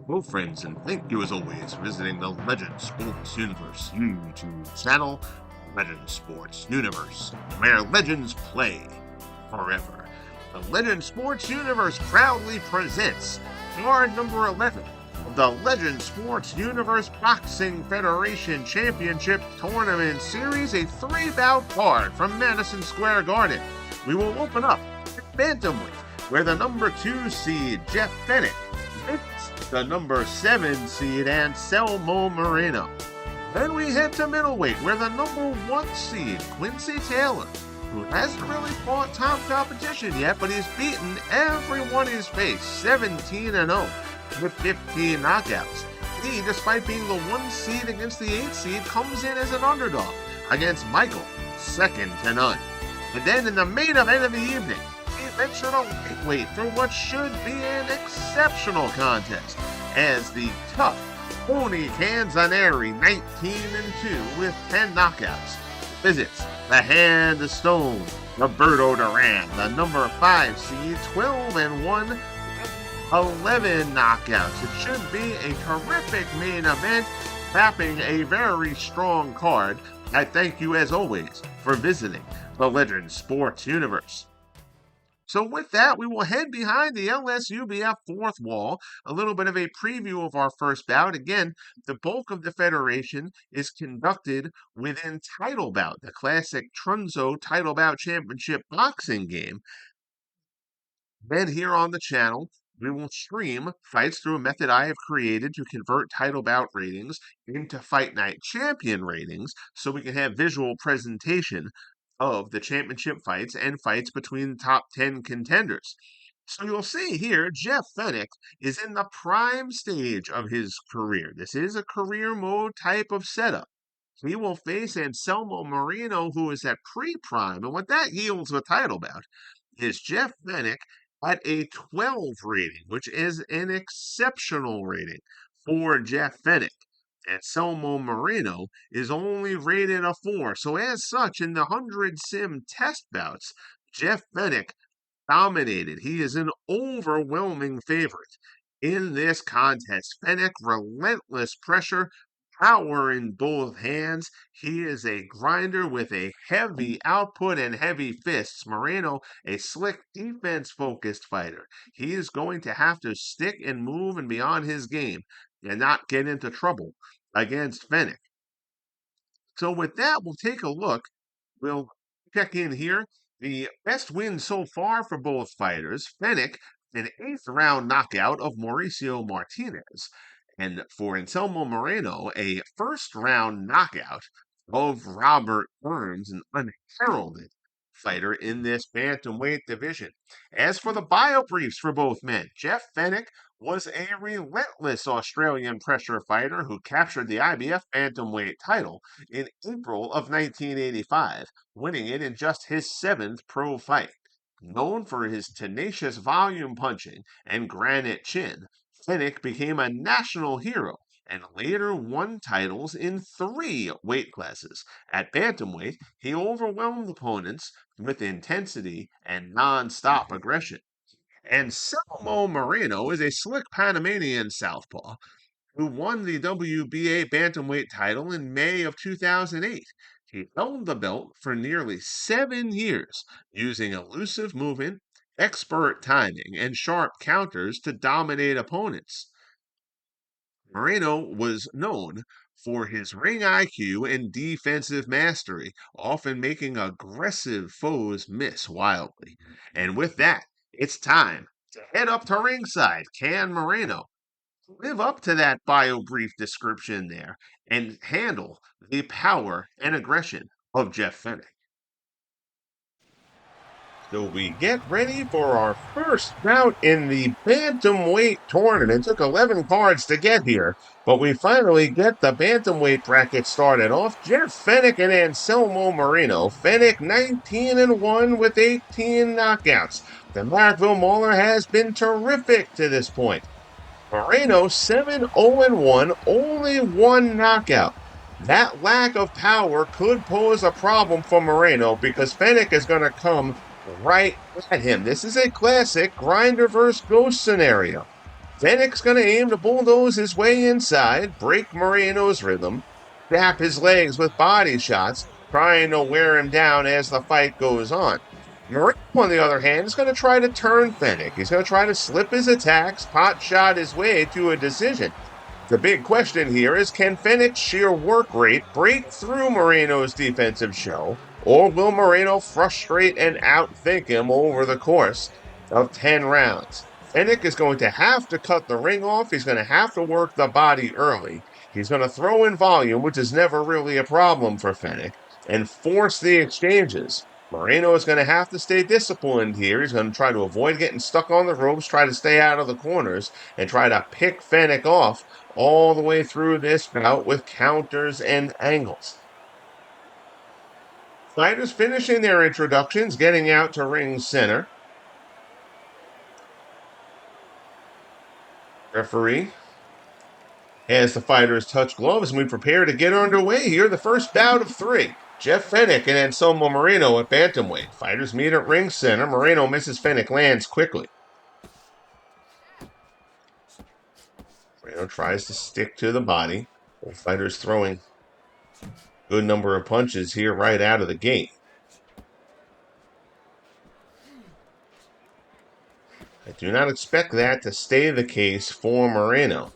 Hello, friends, and thank you as always for visiting the Legend Sports Universe YouTube channel, Legend Sports Universe, where legends play forever. The Legend Sports Universe proudly presents card number 11 of the Legend Sports Universe Boxing Federation Championship Tournament Series, a three-bout card from Madison Square Garden. We will open up at Bantamweight, where the number 2 seed, Jeff Fenech, the number 7 seed, Anselmo Moreno. Then we head to middleweight, where the number 1 seed, Quincy Taylor, who hasn't really fought top competition yet, but he's beaten everyone he's faced, 17-0, with 15 knockouts. He, despite being the 1 seed against the 8 seed, comes in as an underdog against Michael, 2-0. And then in the main event of the evening, venture to lightweight for what should be an exceptional contest, as the tough Tony Canzoneri, 19-2 with 10 knockouts, visits the Hand of Stone, Roberto Duran, the number 5 seed, 12-1, 11 knockouts. It should be a terrific main event, wrapping a very strong card. I thank you as always for visiting the Legend Sports Universe. So with that, we will head behind the LSUBF fourth wall, a little bit of a preview of our first bout. Again, the bulk of the federation is conducted within Title Bout, the classic Trunzo Title Bout Championship boxing game. Then here on the channel, we will stream fights through a method I have created to convert Title Bout ratings into Fight Night Champion ratings, so we can have visual presentation of the championship fights and fights between the top 10 contenders. So you'll see here, Jeff Fenech is in the prime stage of his career. This is a career mode type of setup. He will face Anselmo Moreno, who is at pre-prime, and what that yields with Title Bout is Jeff Fenech at a 12 rating, which is an exceptional rating for Jeff Fenech. Anselmo Moreno is only rated a 4. So as such, in the 100 sim test bouts, Jeff Fenech dominated. He is an overwhelming favorite in this contest. Fenech, relentless pressure, power in both hands. He is a grinder with a heavy output and heavy fists. Moreno, a slick defense-focused fighter. He is going to have to stick and move and be on his game and not get into trouble against Fenech. So with that, we'll take a look. We'll check in here. The best win so far for both fighters. Fenech, an 8th round knockout of Mauricio Martinez. And for Anselmo Moreno, a 1st round knockout of Robert Burns, an unheralded fighter in this bantamweight division. As for the bio briefs for both men, Jeff Fenech was a relentless Australian pressure fighter who captured the IBF bantamweight title in April of 1985, winning it in just his 7th pro fight. Known for his tenacious volume punching and granite chin, Fenech became a national hero and later won titles in 3 weight classes. At bantamweight, he overwhelmed opponents with intensity and non-stop aggression. Anselmo Moreno is a slick Panamanian southpaw who won the WBA bantamweight title in May of 2008. He held the belt for nearly 7 years, using elusive movement, expert timing, and sharp counters to dominate opponents. Moreno was known for his ring IQ and defensive mastery, often making aggressive foes miss wildly. And with that, it's time to head up to ringside. Can Moreno live up to that bio brief description there and handle the power and aggression of Jeff Fenech? So we get ready for our first bout in the Bantamweight tournament. It took 11 cards to get here, but we finally get the Bantamweight bracket started off. Jeff Fenech and Anselmo Moreno. Fenech 19-1 with 18 knockouts. The Markville Mauler has been terrific to this point. Moreno 7-0-1, only 1 knockout. That lack of power could pose a problem for Moreno because Fenech is going to come right at him. This is a classic grinder versus ghost scenario. Fenech's going to aim to bulldoze his way inside, break Moreno's rhythm, tap his legs with body shots, trying to wear him down as the fight goes on. Moreno, on the other hand, is going to try to turn Fenech. He's going to try to slip his attacks, pot shot his way to a decision. The big question here is, can Fenech's sheer work rate break through Moreno's defensive show, or will Moreno frustrate and outthink him over the course of 10 rounds? Fenech is going to have to cut the ring off. He's going to have to work the body early. He's going to throw in volume, which is never really a problem for Fenech, and force the exchanges. Moreno is going to have to stay disciplined here. He's going to try to avoid getting stuck on the ropes, try to stay out of the corners, and try to pick Fenech off all the way through this bout with counters and angles. Fighters finishing their introductions, getting out to ring center. Referee has the fighters touch gloves, and we prepare to get underway here. The first bout of 3. Jeff Fenech and Anselmo Moreno at Bantamweight. Fighters meet at ring center. Moreno misses Fenech, lands quickly. Moreno tries to stick to the body. Both fighters throwing a good number of punches here right out of the gate. I do not expect that to stay the case for Moreno.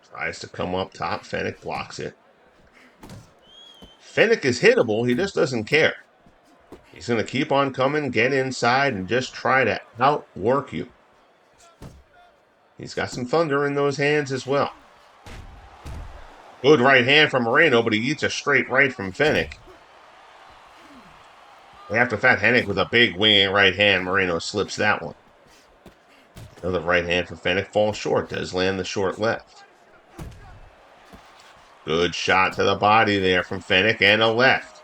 Tries to come up top. Fenech blocks it. Fenech is hittable. He just doesn't care. He's going to keep on coming, get inside, and just try to outwork you. He's got some thunder in those hands as well. Good right hand from Moreno, but he eats a straight right from Fenech. After that, Fenech with a big winging right hand. Moreno slips that one. Another right hand for Fenech falls short. Does land the short left. Good shot to the body there from Fenech and a left.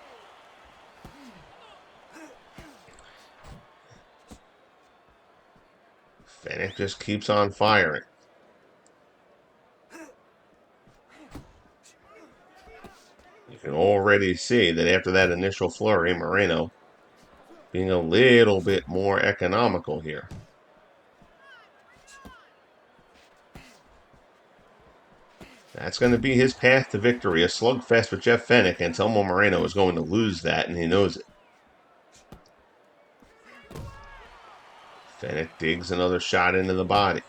Fenech just keeps on firing. You can already see that after that initial flurry, Moreno being a little bit more economical here. That's going to be his path to victory. A slugfest with Jeff Fenech. Anselmo Moreno is going to lose that, and he knows it. Fenech digs another shot into the body.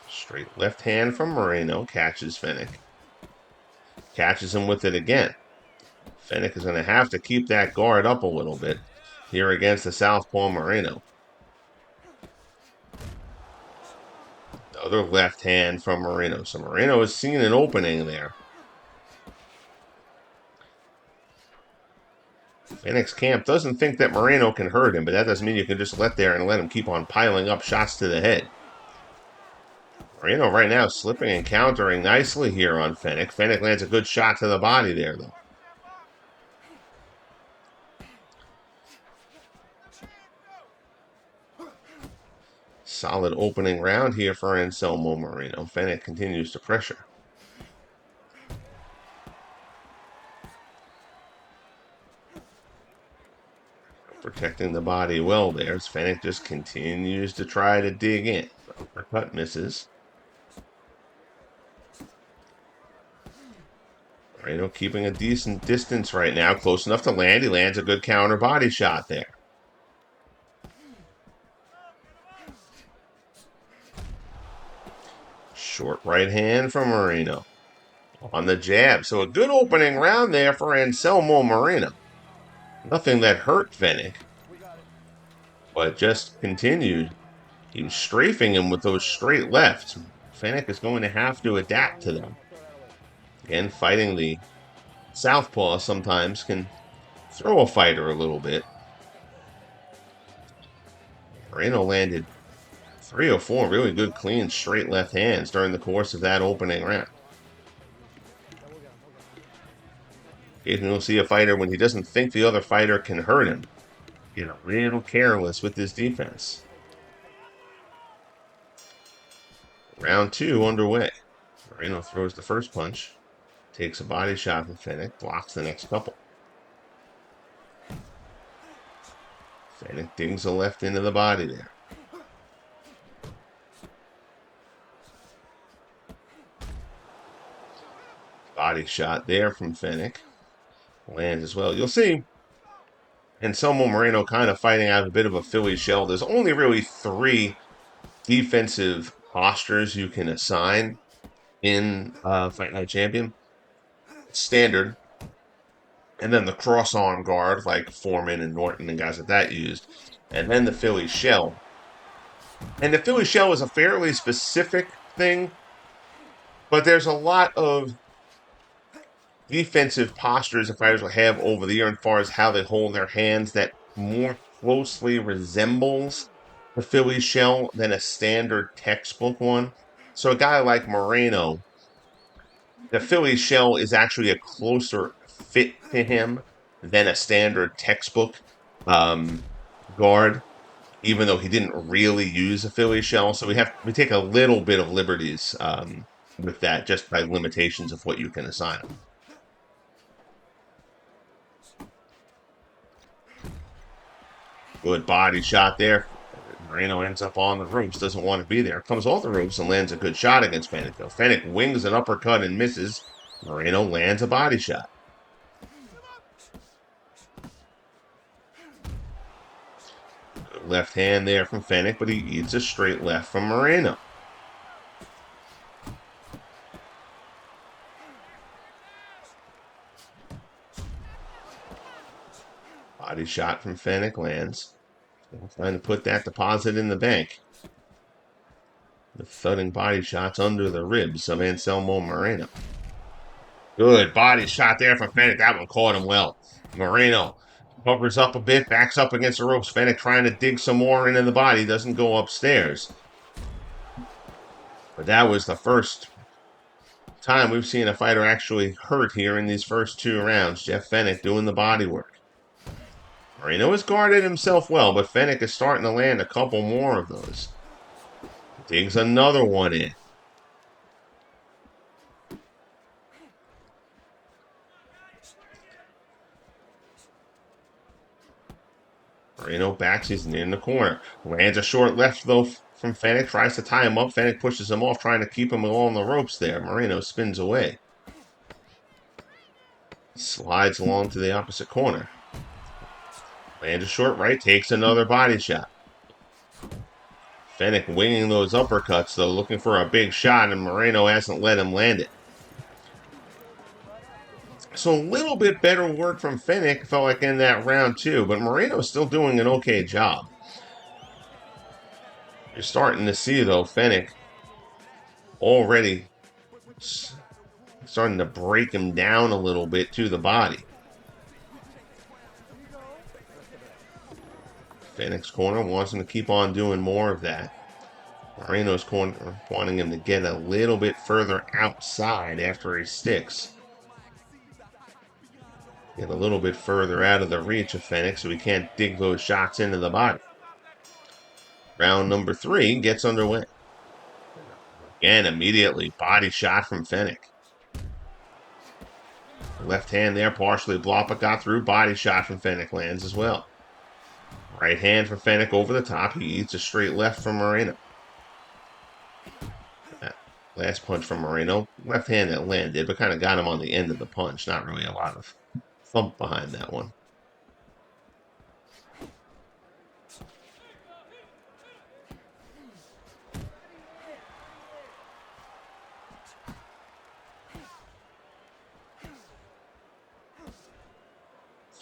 Straight left hand from Moreno. Catches Fenech. Catches him with it again. Fenech is going to have to keep that guard up a little bit here against the southpaw Moreno. Another left hand from Moreno. So Moreno has seen an opening there. Fenech's camp doesn't think that Moreno can hurt him, but that doesn't mean you can just let him keep on piling up shots to the head. Moreno right now slipping and countering nicely here on Fenech. Fenech lands a good shot to the body there, though. Solid opening round here for Anselmo Moreno. Fenech continues to pressure. Protecting the body well there as Fenech just continues to try to dig in. Uppercut misses. Moreno keeping a decent distance right now. Close enough to land. He lands a good counter body shot there. Short right hand from Moreno. On the jab. So a good opening round there for Anselmo Moreno. Nothing that hurt Fenech, but just continued. He was strafing him with those straight lefts. Fenech is going to have to adapt to them. Again, fighting the southpaw sometimes can throw a fighter a little bit. Moreno landed 3 or 4 really good, clean, straight left hands during the course of that opening round. Occasionally you'll see a fighter, when he doesn't think the other fighter can hurt him, get a little careless with his defense. Round 2 underway. Moreno throws the first punch, takes a body shot from Fenech, blocks the next couple. Fenech digs a left into the body there. Body shot there from Fenech. Lands as well. You'll see Anselmo Moreno kind of fighting out of a bit of a Philly shell. There's only really 3 defensive postures you can assign in Fight Night Champion. Standard, and then the cross-arm guard like Foreman and Norton and guys like that used, and then the Philly shell. And the Philly shell is a fairly specific thing, but there's a lot of defensive postures the fighters will have over the year as far as how they hold their hands that more closely resembles the Philly shell than a standard textbook one. So a guy like Moreno, the Philly shell is actually a closer fit to him than a standard textbook guard, even though he didn't really use a Philly shell. So we take a little bit of liberties with that just by limitations of what you can assign him. Good body shot there. Moreno ends up on the ropes, doesn't want to be there. Comes off the ropes and lands a good shot against Fenech. Fenech wings an uppercut and misses. Moreno lands a body shot. Good left hand there from Fenech, but he eats a straight left from Moreno. Body shot from Fenech lands. Trying to put that deposit in the bank. The thudding body shots under the ribs of Anselmo Moreno. Good body shot there from Fenech. That one caught him well. Moreno covers up a bit, backs up against the ropes. Fenech trying to dig some more into the body. Doesn't go upstairs. But that was the first time we've seen a fighter actually hurt here in these first 2 rounds. Jeff Fenech doing the body work. Moreno has guarded himself well, but Fenech is starting to land a couple more of those. Digs another one in. Moreno backs, he's in the corner. Lands a short left, though, from Fenech. Tries to tie him up. Fenech pushes him off, trying to keep him along the ropes there. Moreno spins away. Slides along to the opposite corner. Lands a short right, takes another body shot. Fenech winging those uppercuts, though, looking for a big shot, and Moreno hasn't let him land it. So a little bit better work from Fenech, felt like in that round 2, but Moreno's still doing an okay job. You're starting to see, though, Fenech already starting to break him down a little bit to the body. Fenech's corner wants him to keep on doing more of that. Moreno's corner wanting him to get a little bit further outside after he sticks. Get a little bit further out of the reach of Fenech so he can't dig those shots into the body. Round number 3 gets underway. Again, immediately, body shot from Fenech. Left hand there, partially blocked, but got through. Body shot from Fenech lands as well. Right hand for Fenech over the top. He eats a straight left from Moreno. Last punch from Moreno. Left hand that landed, but kind of got him on the end of the punch. Not really a lot of thump behind that one.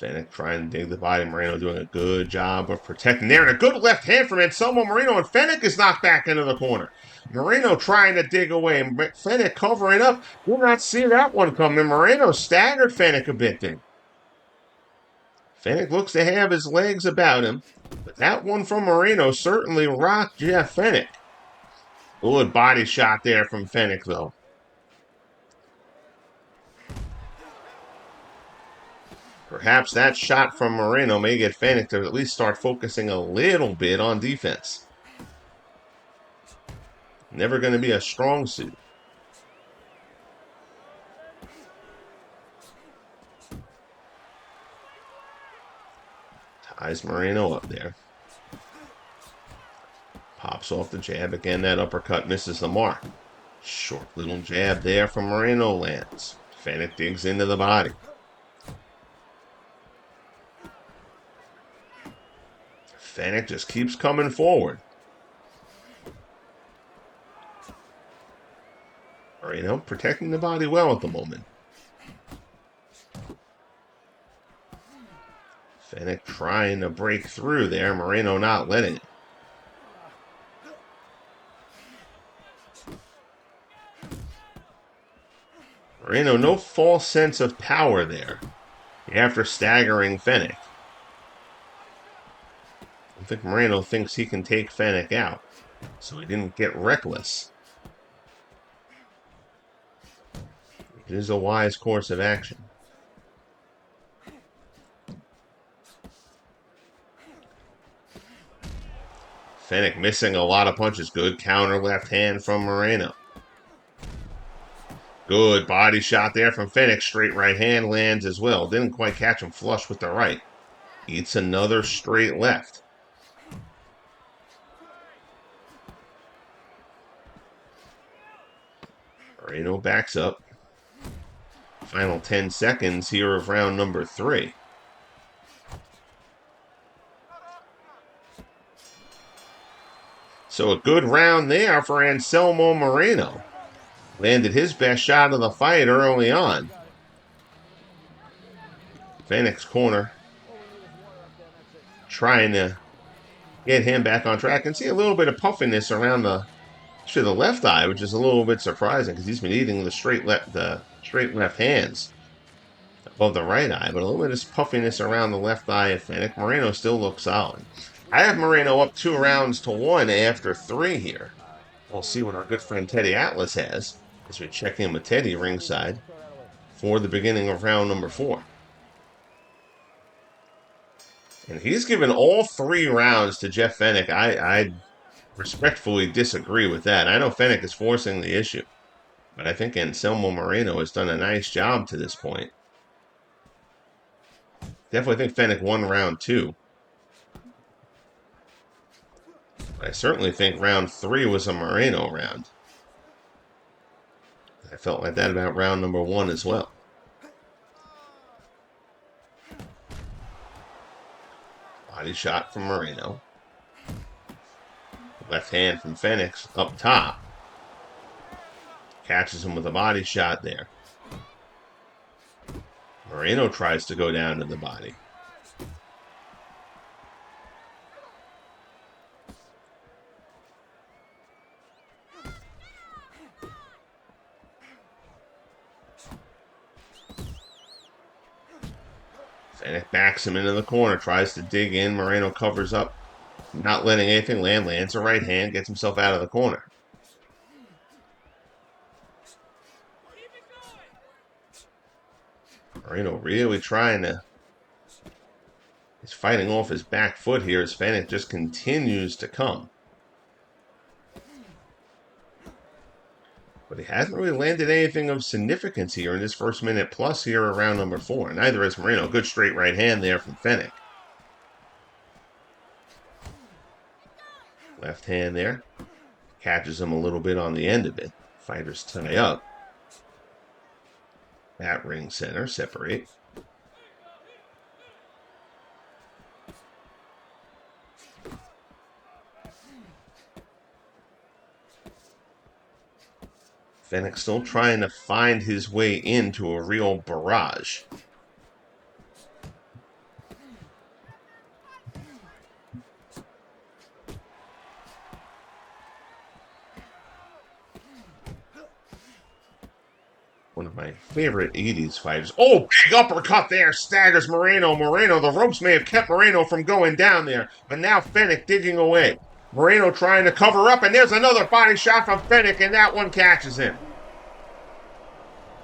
Fenech trying to dig the body. Moreno doing a good job of protecting there. And a good left hand from Anselmo Moreno. And Fenech is knocked back into the corner. Moreno trying to dig away. Fenech covering up. Did not see that one coming. Moreno staggered Fenech a bit then. Fenech looks to have his legs about him. But that one from Moreno certainly rocked Jeff Fenech. Good body shot there from Fenech, though. Perhaps that shot from Moreno may get Fenech to at least start focusing a little bit on defense. Never going to be a strong suit. Ties Moreno up there. Pops off the jab. Again, that uppercut misses the mark. Short little jab there from Moreno lands. Fenech digs into the body. Fenech just keeps coming forward. Moreno protecting the body well at the moment. Fenech trying to break through there. Moreno not letting it. Moreno, no false sense of power there after staggering Fenech. I think Moreno thinks he can take Fenech out, so he didn't get reckless. It is a wise course of action. Fenech missing a lot of punches. Good counter left hand from Moreno. Good body shot there from Fenech. Straight right hand lands as well. Didn't quite catch him flush with the right. Eats another straight left. Moreno backs up. Final 10 seconds here of round number 3. So a good round there for Anselmo Moreno. Landed his best shot of the fight early on. Fenech's corner trying to get him back on track. And see a little bit of puffiness around the left eye, which is a little bit surprising because he's been eating the straight left hands above the right eye. But a little bit of puffiness around the left eye of Fenech. Moreno still looks solid. I have Moreno up 2-1 after 3 here. We'll see what our good friend Teddy Atlas has as we check in with Teddy ringside for the beginning of round number 4. And he's given all 3 rounds to Jeff Fenech. I respectfully disagree with that. I know Fenech is forcing the issue, but I think Anselmo Moreno has done a nice job to this point. Definitely think Fenech won round 2. I certainly think round 3 was a Moreno round. I felt like that about round number 1 as well. Body shot from Moreno. Left hand from Fenech up top. Catches him with a body shot there. Moreno tries to go down to the body. Fenech backs him into the corner, tries to dig in. Moreno covers up, not letting anything land. Lands a right hand, gets himself out of the corner. Moreno really trying to... He's fighting off his back foot here as Fenech just continues to come. But he hasn't really landed anything of significance here in this first minute plus here around number 4. Neither has Moreno. Good straight right hand there from Fenech. Left hand there. Catches him a little bit on the end of it. Fighters tie up. At ring center, separate. Fenech still trying to find his way into a real barrage. One of my favorite 80s fighters. Oh, big uppercut there. Staggers Moreno. The ropes may have kept Moreno from going down there. But now Fenech digging away. Moreno trying to cover up. And there's another body shot from Fenech. And that one catches him.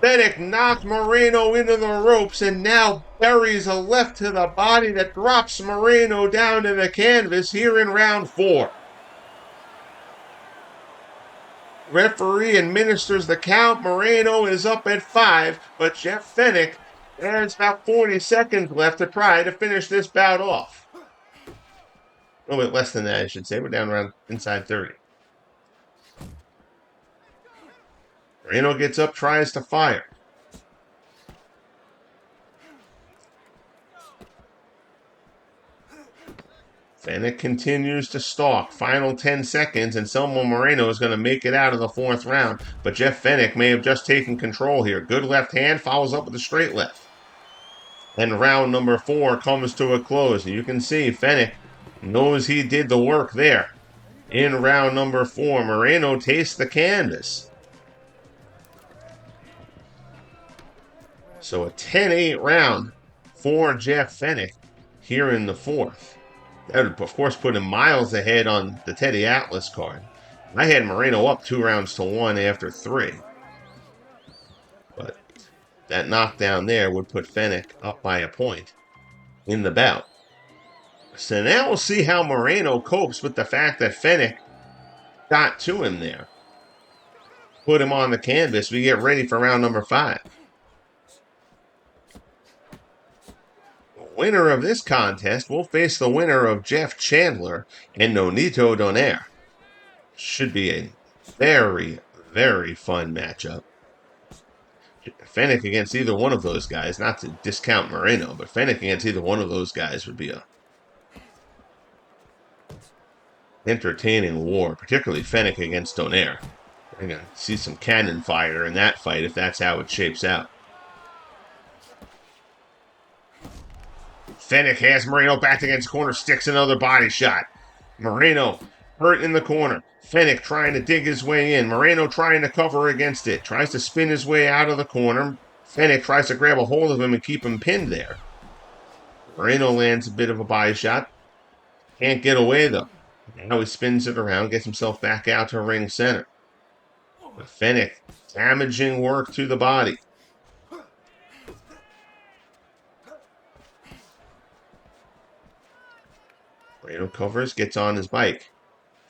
Fenech knocked Moreno into the ropes. And now buries a left to the body that drops Moreno down to the canvas here in round 4. Referee administers the count. Moreno is up at 5, but Jeff Fenech, there's about 40 seconds left to try to finish this bout off. A little bit less than that, I should say. We're down around inside 30. Moreno gets up, tries to fire. Fenech continues to stalk. Final 10 seconds, and Anselmo Moreno is going to make it out of the 4th round. But Jeff Fenech may have just taken control here. Good left hand, follows up with a straight left. And round number 4 comes to a close. And you can see Fenech knows he did the work there. In round number 4, Moreno tastes the canvas. So a 10-8 round for Jeff Fenech here in the 4th. That would, of course, put him miles ahead on the Teddy Atlas card. I had Moreno up 2-1 after 3. But that knockdown there would put Fenech up by a point in the bout. So now we'll see how Moreno copes with the fact that Fenech got to him there. Put him on the canvas. We get ready for round number 5. Winner of this contest will face the winner of Jeff Chandler and Nonito Donaire. Should be a very, very fun matchup. Fenech against either one of those guys, not to discount Moreno, but Fenech against either one of those guys would be a entertaining war, particularly Fenech against Donaire. We're going to see some cannon fire in that fight if that's how it shapes out. Fenech has Moreno backed against corner, sticks another body shot. Moreno hurt in the corner. Fenech trying to dig his way in. Moreno trying to cover against it. Tries to spin his way out of the corner. Fenech tries to grab a hold of him and keep him pinned there. Moreno lands a bit of a body shot. Can't get away though. Now he spins it around, gets himself back out to ring center. But Fenech damaging work to the body. Moreno covers, gets on his bike.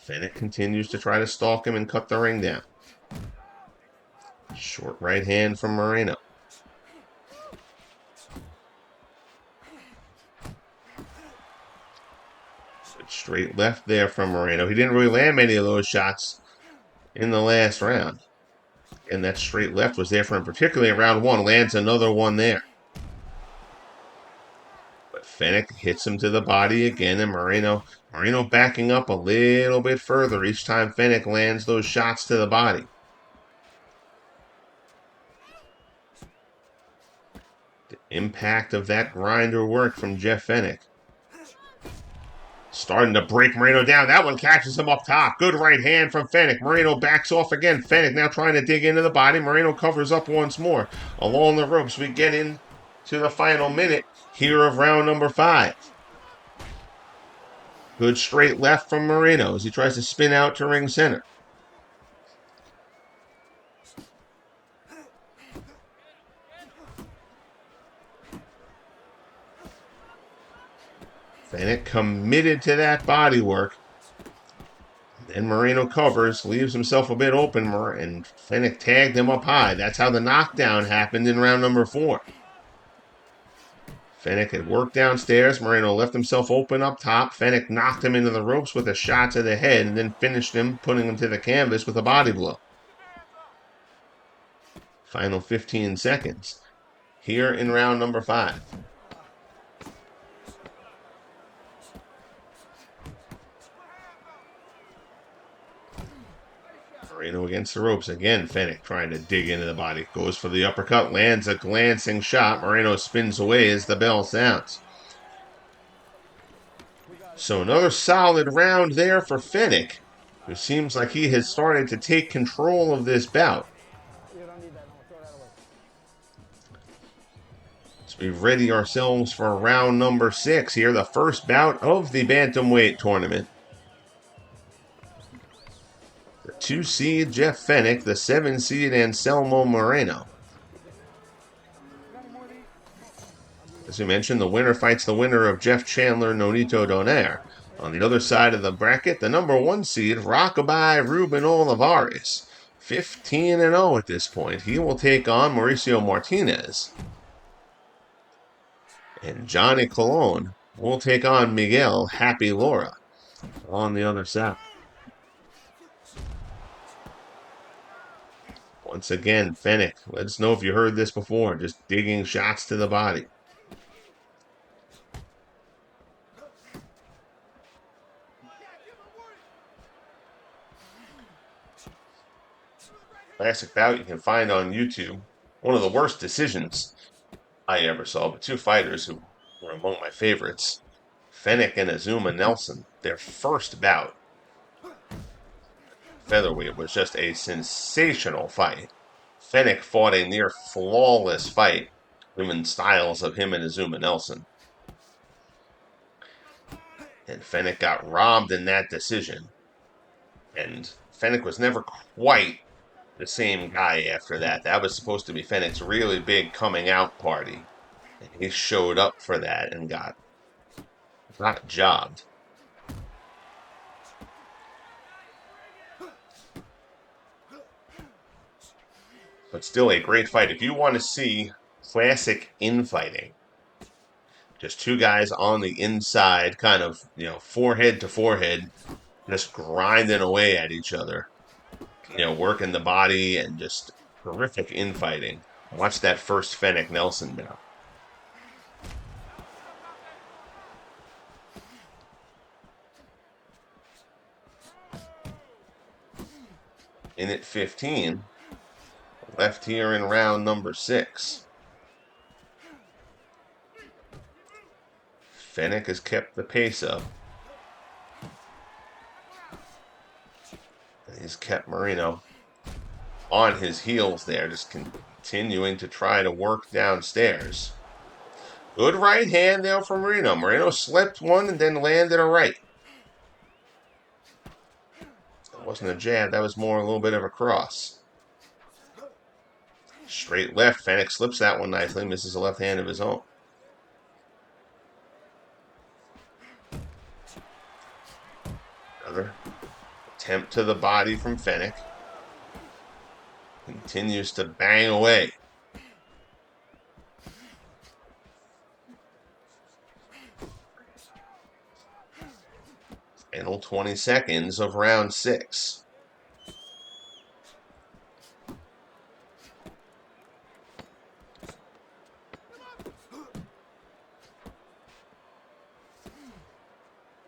Fenech continues to try to stalk him and cut the ring down. Short right hand from Moreno. Straight left there from Moreno. He didn't really land many of those shots in the last round. And that straight left was there for him, particularly in round 1. Lands another one there. Fenech hits him to the body again, and Moreno backing up a little bit further each time Fenech lands those shots to the body. The impact of that grinder work from Jeff Fenech. Starting to break Moreno down. That one catches him up top. Good right hand from Fenech. Moreno backs off again. Fenech now trying to dig into the body. Moreno covers up once more. Along the ropes, we get in to the final minute here of round number 5. Good straight left from Moreno as he tries to spin out to ring center. Fenech committed to that body work. Then Moreno covers, leaves himself a bit open, and Fenech tagged him up high. That's how the knockdown happened in round number 4. Fenech had worked downstairs. Moreno left himself open up top. Fenech knocked him into the ropes with a shot to the head and then finished him, putting him to the canvas with a body blow. Final 15 seconds here in round number 5. Moreno against the ropes again. Fenech trying to dig into the body. Goes for the uppercut. Lands a glancing shot. Moreno spins away as the bell sounds. So another solid round there for Fenech, who seems like he has started to take control of this bout. So we ready ourselves for round number 6 here. The first bout of the Bantamweight tournament. 2 seed Jeff Fenech, the 7 seed Anselmo Moreno. As we mentioned, the winner fights the winner of Jeff Chandler, Nonito Donaire. On the other side of the bracket, the number 1 seed, Rockabye Ruben Olivares. 15-0 at this point. He will take on Mauricio Martinez. And Johnny Colon will take on Miguel Happy Laura. on the other side. Once again, Fenech, let us know if you heard this before, just digging shots to the body. Classic bout you can find on YouTube. One of the worst decisions I ever saw, but two fighters who were among my favorites. Fenech and Azuma Nelson, their first bout. Featherweight was just a sensational fight. Fenech fought a near flawless fight, human styles of him and Azuma Nelson. And Fenech got robbed in that decision. And Fenech was never quite the same guy after that. That was supposed to be Fenech's really big coming out party. And he showed up for that and got jobbed. But still a great fight. If you want to see classic infighting, just two guys on the inside, kind of, forehead to forehead, just grinding away at each other, working the body and just horrific infighting. Watch that first Fenech Nelson bout. In at 15, left here in round number 6. Fenech has kept the pace up. He's kept Moreno on his heels there, just continuing to try to work downstairs. Good right hand there from Moreno. Moreno slipped one and then landed a right. That wasn't a jab, that was more a little bit of a cross. Straight left, Fenech slips that one nicely, misses a left hand of his own. Another attempt to the body from Fenech. Continues to bang away. Final 20 seconds of round 6.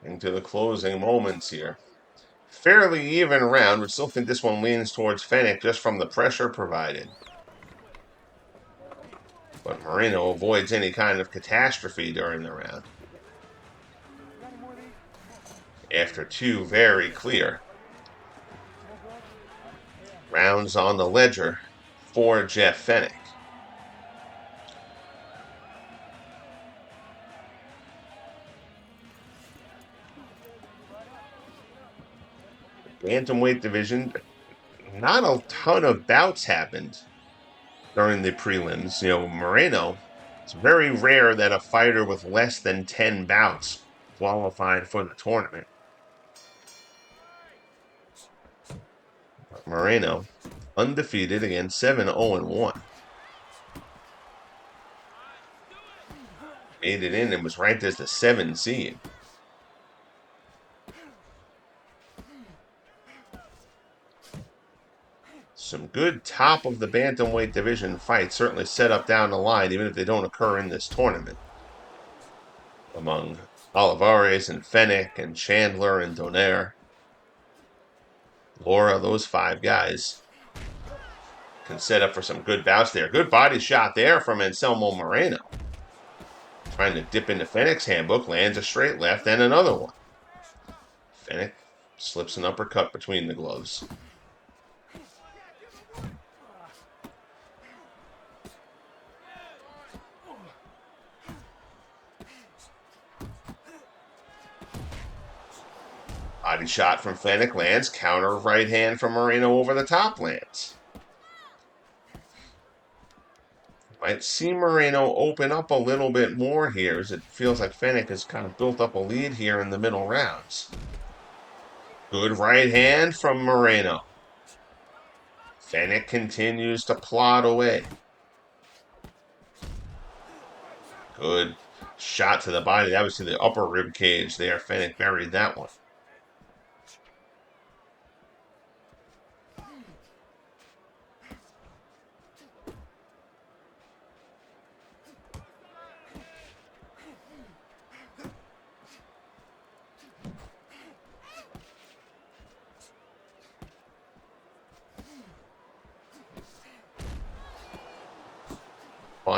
Into the closing moments here. Fairly even round. We still think this one leans towards Fenech just from the pressure provided. But Moreno avoids any kind of catastrophe during the round. After two very clear rounds on the ledger for Jeff Fenech. Bantamweight division, not a ton of bouts happened during the prelims. Moreno, it's very rare that a fighter with less than 10 bouts qualified for the tournament. Moreno, undefeated against 7-0-1. Made it in and was ranked as the 7 seed. Some good top of the bantamweight division fights certainly set up down the line, even if they don't occur in this tournament. Among Olivares and Fenech and Chandler and Donaire. Laura, those 5 guys can set up for some good bouts there. Good body shot there from Anselmo Moreno. Trying to dip into Fenech's handbook, lands a straight left and another one. Fenech slips an uppercut between the gloves. Body shot from Fenech lands. Counter right hand from Moreno over the top lands. Might see Moreno open up a little bit more here, as it feels like Fenech has kind of built up a lead here in the middle rounds. Good right hand from Moreno. Fenech continues to plod away. Good shot to the body. That was to the upper rib cage there. Fenech buried that one.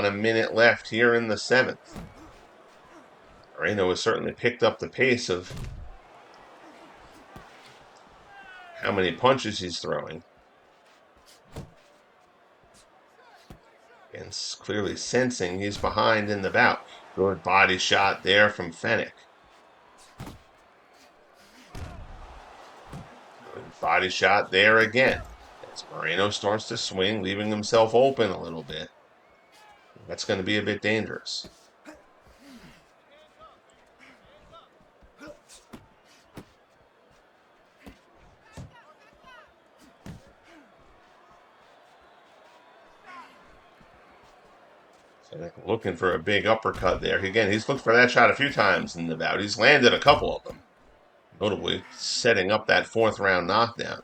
1 minute left here in the 7th. Moreno has certainly picked up the pace of how many punches he's throwing. And clearly sensing he's behind in the bout. Good body shot there from Fenech. Good body shot there again. As Moreno starts to swing, leaving himself open a little bit. That's going to be a bit dangerous. Looking for a big uppercut there. Again, he's looked for that shot a few times in the bout. He's landed a couple of them. Notably, setting up that 4th round knockdown.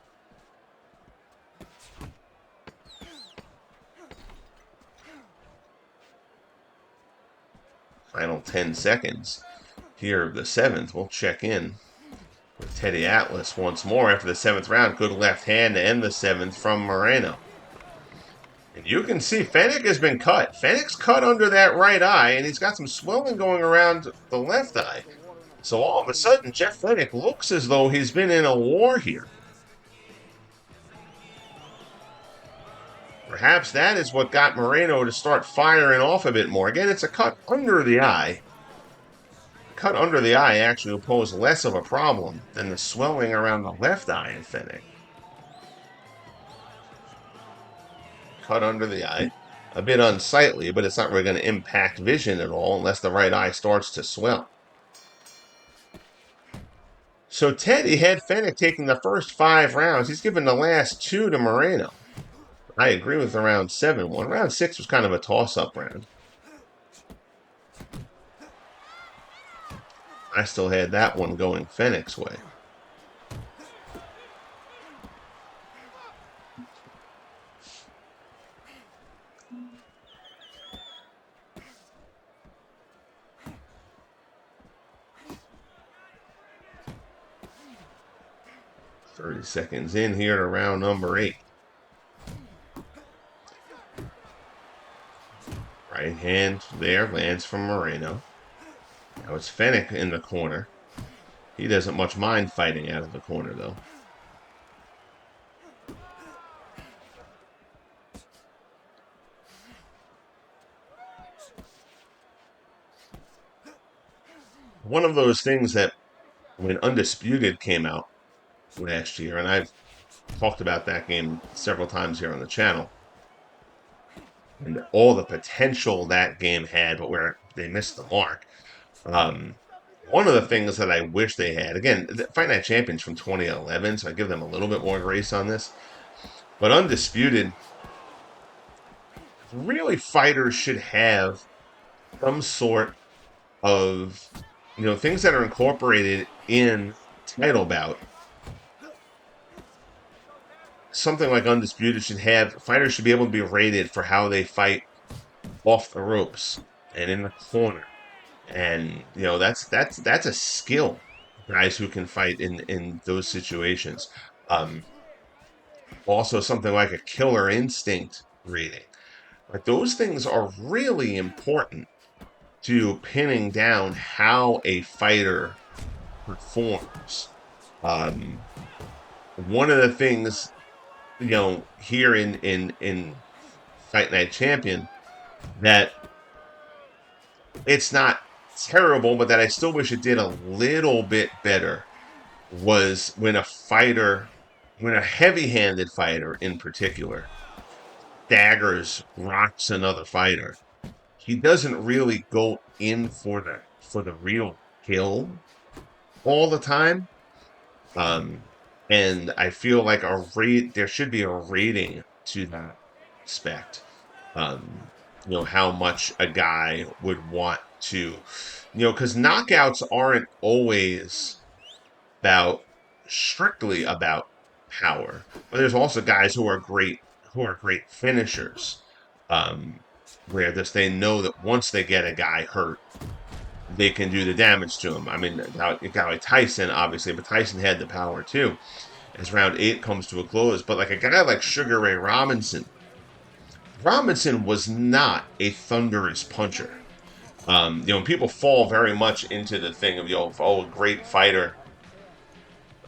Final 10 seconds here of the 7th. We'll check in with Teddy Atlas once more after the 7th round. Good left hand to end the 7th from Moreno. And you can see Fenech has been cut. Fenech's cut under that right eye, and he's got some swelling going around the left eye. So all of a sudden, Jeff Fenech looks as though he's been in a war here. Perhaps that is what got Moreno to start firing off a bit more. Again, it's a cut under the eye. Cut under the eye actually will pose less of a problem than the swelling around the left eye in Fenech. Cut under the eye. A bit unsightly, but it's not really going to impact vision at all unless the right eye starts to swell. So Teddy had Fenech taking the first 5 rounds. He's given the last 2 to Moreno. I agree with the round 7 one. Round 6 was kind of a toss-up round. I still had that one going Fenech's way. .30 seconds in here to round number 8. Right hand there lands from Moreno. Now it's Fenech in the corner. He doesn't much mind fighting out of the corner, though. One of those things that when Undisputed came out last year, and I've talked about that game several times here on the channel, and all the potential that game had, but where they missed the mark. One of the things that I wish they had, again, the Fight Night Champions from 2011, so I give them a little bit more grace on this, but Undisputed, really fighters should have some sort of, things that are incorporated in title bout. Something like Undisputed should have, fighters should be able to be rated for how they fight off the ropes and in the corner. And, that's a skill, guys who can fight in those situations. Also something like a killer instinct rating. But those things are really important to pinning down how a fighter performs. One of the things, here in Fight Night Champion, that it's not terrible, but that I still wish it did a little bit better, was when a heavy-handed fighter in particular daggers, rocks another fighter, he doesn't really go in for the real kill all the time. And I feel like there should be a rating to that respect. How much a guy would want to, because knockouts aren't always strictly about power, but there's also guys who are great finishers, where they know that once they get a guy hurt, they can do the damage to him. I mean, a guy like Tyson, obviously, but Tyson had the power too, as round 8 comes to a close. But like a guy like Sugar Ray Robinson, Robinson was not a thunderous puncher. People fall very much into the thing of, oh, a great fighter.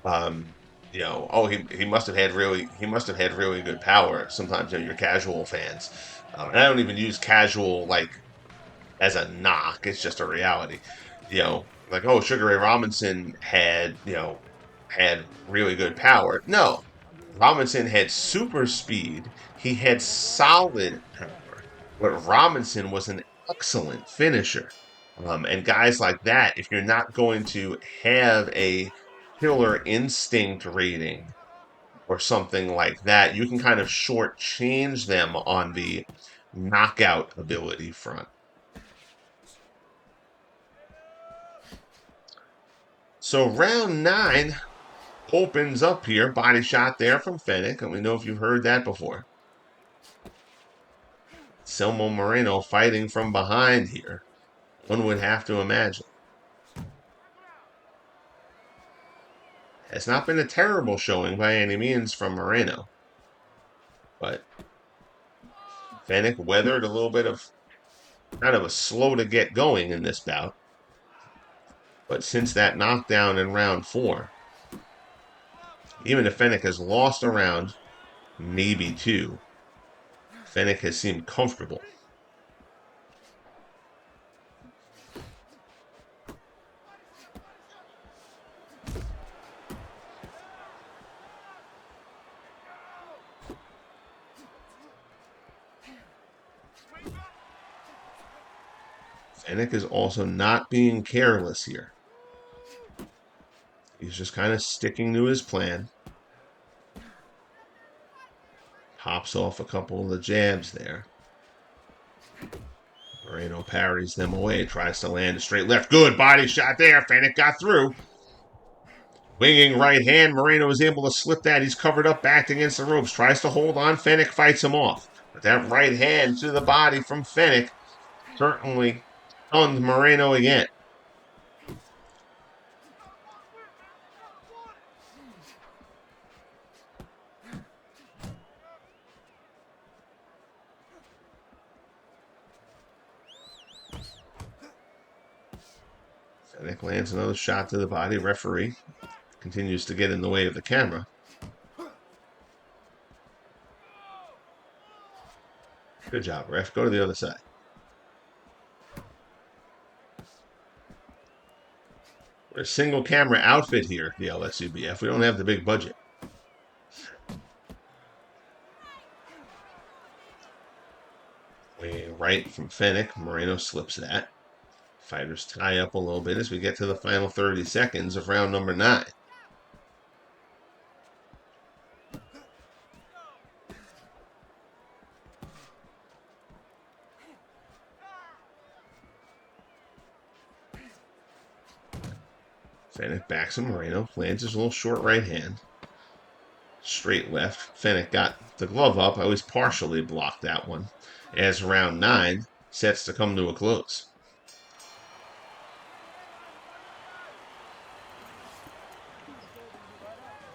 Oh, he must have had really good power. Sometimes, your casual fans, and I don't even use casual like as a knock. It's just a reality. Like, oh, Sugar Ray Robinson had really good power. No, Robinson had super speed. He had solid power, but Robinson was an excellent finisher. And guys like that, if you're not going to have a killer instinct rating or something like that, you can kind of shortchange them on the knockout ability front. So round 9 opens up here. Body shot there from Fenech. Let me know if you've heard that before. Anselmo Moreno fighting from behind here. One would have to imagine. It's not been a terrible showing by any means from Moreno. But Fenech weathered a little bit of kind of a slow to get going in this bout. But since that knockdown in round 4, even if Fenech has lost a round, maybe 2, Fenech has seemed comfortable. Fenech is also not being careless here. He's just kind of sticking to his plan. Pops off a couple of the jabs there. Moreno parries them away. Tries to land a straight left. Good body shot there. Fenech got through. Winging right hand. Moreno is able to slip that. He's covered up, backed against the ropes. Tries to hold on. Fenech fights him off. But that right hand to the body from Fenech certainly stunned Moreno again. Fenech lands another shot to the body. Referee continues to get in the way of the camera. Good job, ref. Go to the other side. We're a single camera outfit here, the LSUBF. We don't have the big budget. Way right from Fenech. Moreno slips that. Fighters tie up a little bit as we get to the final 30 seconds of round number 9. Fenech backs him. Moreno lands his little short right hand. Straight left. Fenech got the glove up. I was partially blocked that one. As round 9 sets to come to a close.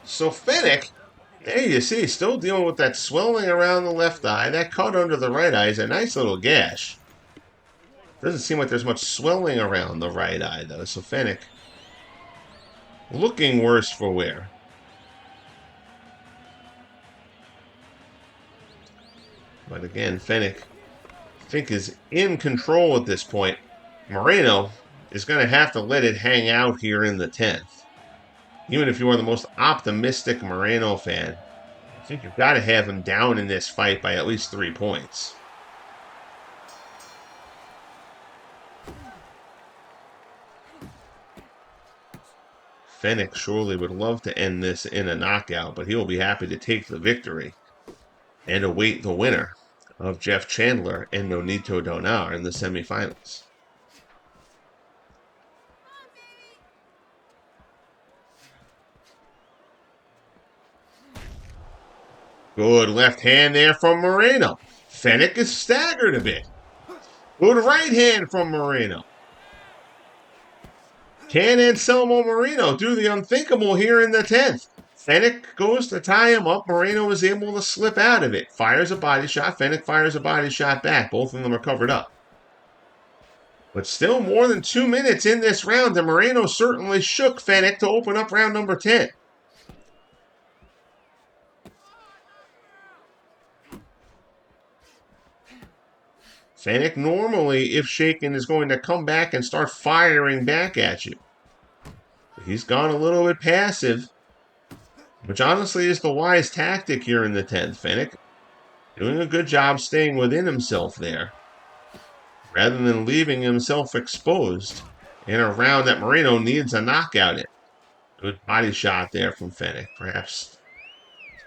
So Fenech, there you see, still dealing with that swelling around the left eye. That cut under the right eye is a nice little gash. Doesn't seem like there's much swelling around the right eye, though. So Fenech looking worse for wear. But again, Fenech, I think, is in control at this point. Moreno is going to have to let it hang out here in the 10th. Even if you are the most optimistic Moreno fan, I think you've got to have him down in this fight by at least 3 points. Fenech surely would love to end this in a knockout, but he will be happy to take the victory and await the winner of Jeff Chandler and Nonito Donar in the semifinals. Good left hand there from Moreno. Fenech is staggered a bit. Good right hand from Moreno. Can Anselmo Moreno do the unthinkable here in the 10th? Fenech goes to tie him up. Moreno is able to slip out of it. Fires a body shot. Fenech fires a body shot back. Both of them are covered up. But still more than 2 minutes in this round, and Moreno certainly shook Fenech to open up round number 10. Fenech normally, if shaken, is going to come back and start firing back at you. He's gone a little bit passive, which honestly is the wise tactic here in the 10th. Fenech doing a good job staying within himself there, rather than leaving himself exposed in a round that Moreno needs a knockout in. Good body shot there from Fenech, perhaps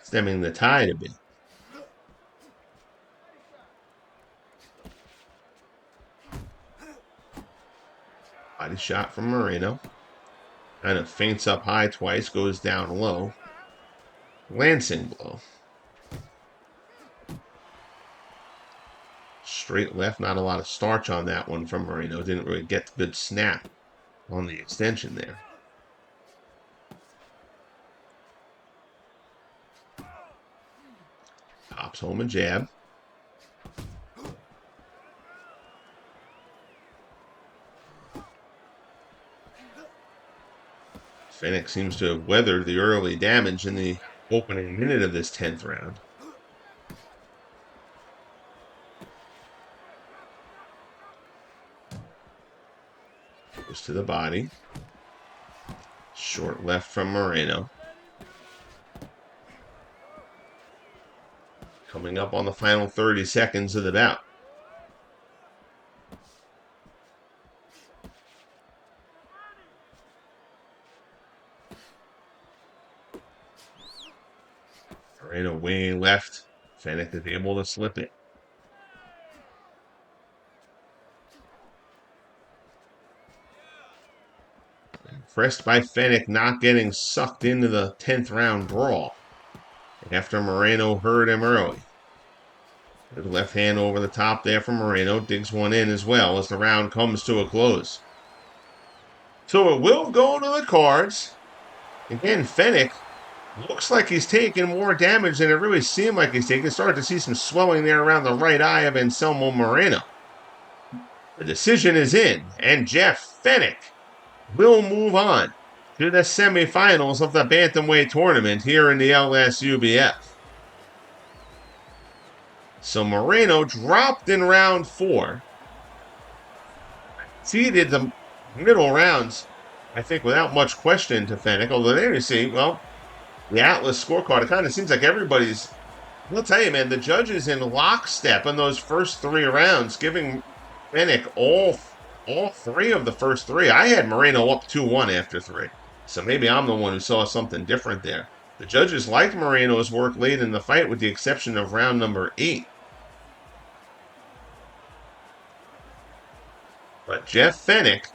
stemming the tide a bit. Body shot from Moreno. Kind of feints up high twice, goes down low. Lancing blow. Straight left, not a lot of starch on that one from Moreno. Didn't really get the good snap on the extension there. Pops home a jab. Fenech seems to have weathered the early damage in the opening minute of this 10th round. Goes to the body. Short left from Moreno. Coming up on the final 30 seconds of the bout. Moreno way left. Fenech is able to slip it. Impressed by Fenech not getting sucked into the 10th round brawl after Moreno hurt him early. Good left hand over the top there from Moreno. Digs one in as well as the round comes to a close. So it will go to the cards. Again, Fenech looks like he's taking more damage than it really seemed like he's taking. Started to see some swelling there around the right eye of Anselmo Moreno. The decision is in, and Jeff Fenech will move on to the semifinals of the Bantamweight tournament here in the LSUBF. So Moreno dropped in round 4. Ceded the middle rounds, I think, without much question to Fenech. Although there you see, well, the Atlas scorecard, it kind of seems like everybody's, I'll tell you, man, the judges in lockstep in those first 3 rounds, giving Fenech all 3 of the first 3. I had Moreno up 2-1 after 3. So maybe I'm the one who saw something different there. The judges liked Moreno's work late in the fight with the exception of round number 8. But Jeff Fenech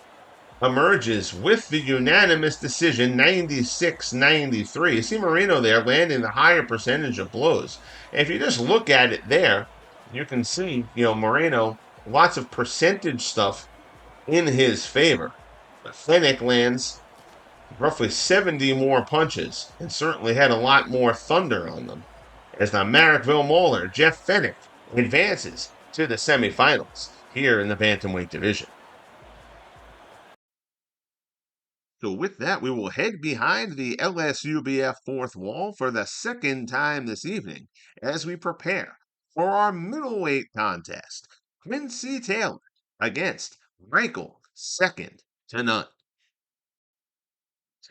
emerges with the unanimous decision, 96-93. You see Moreno there landing the higher percentage of blows. And if you just look at it there, you can see, Moreno, lots of percentage stuff in his favor. But Fenech lands roughly 70 more punches and certainly had a lot more thunder on them. As the Marrickville Mauler, Jeff Fenech, advances to the semifinals here in the Bantamweight division. So with that, we will head behind the LSUBF fourth wall for the second time this evening as we prepare for our middleweight contest. Quincy Taylor against Michael second to none.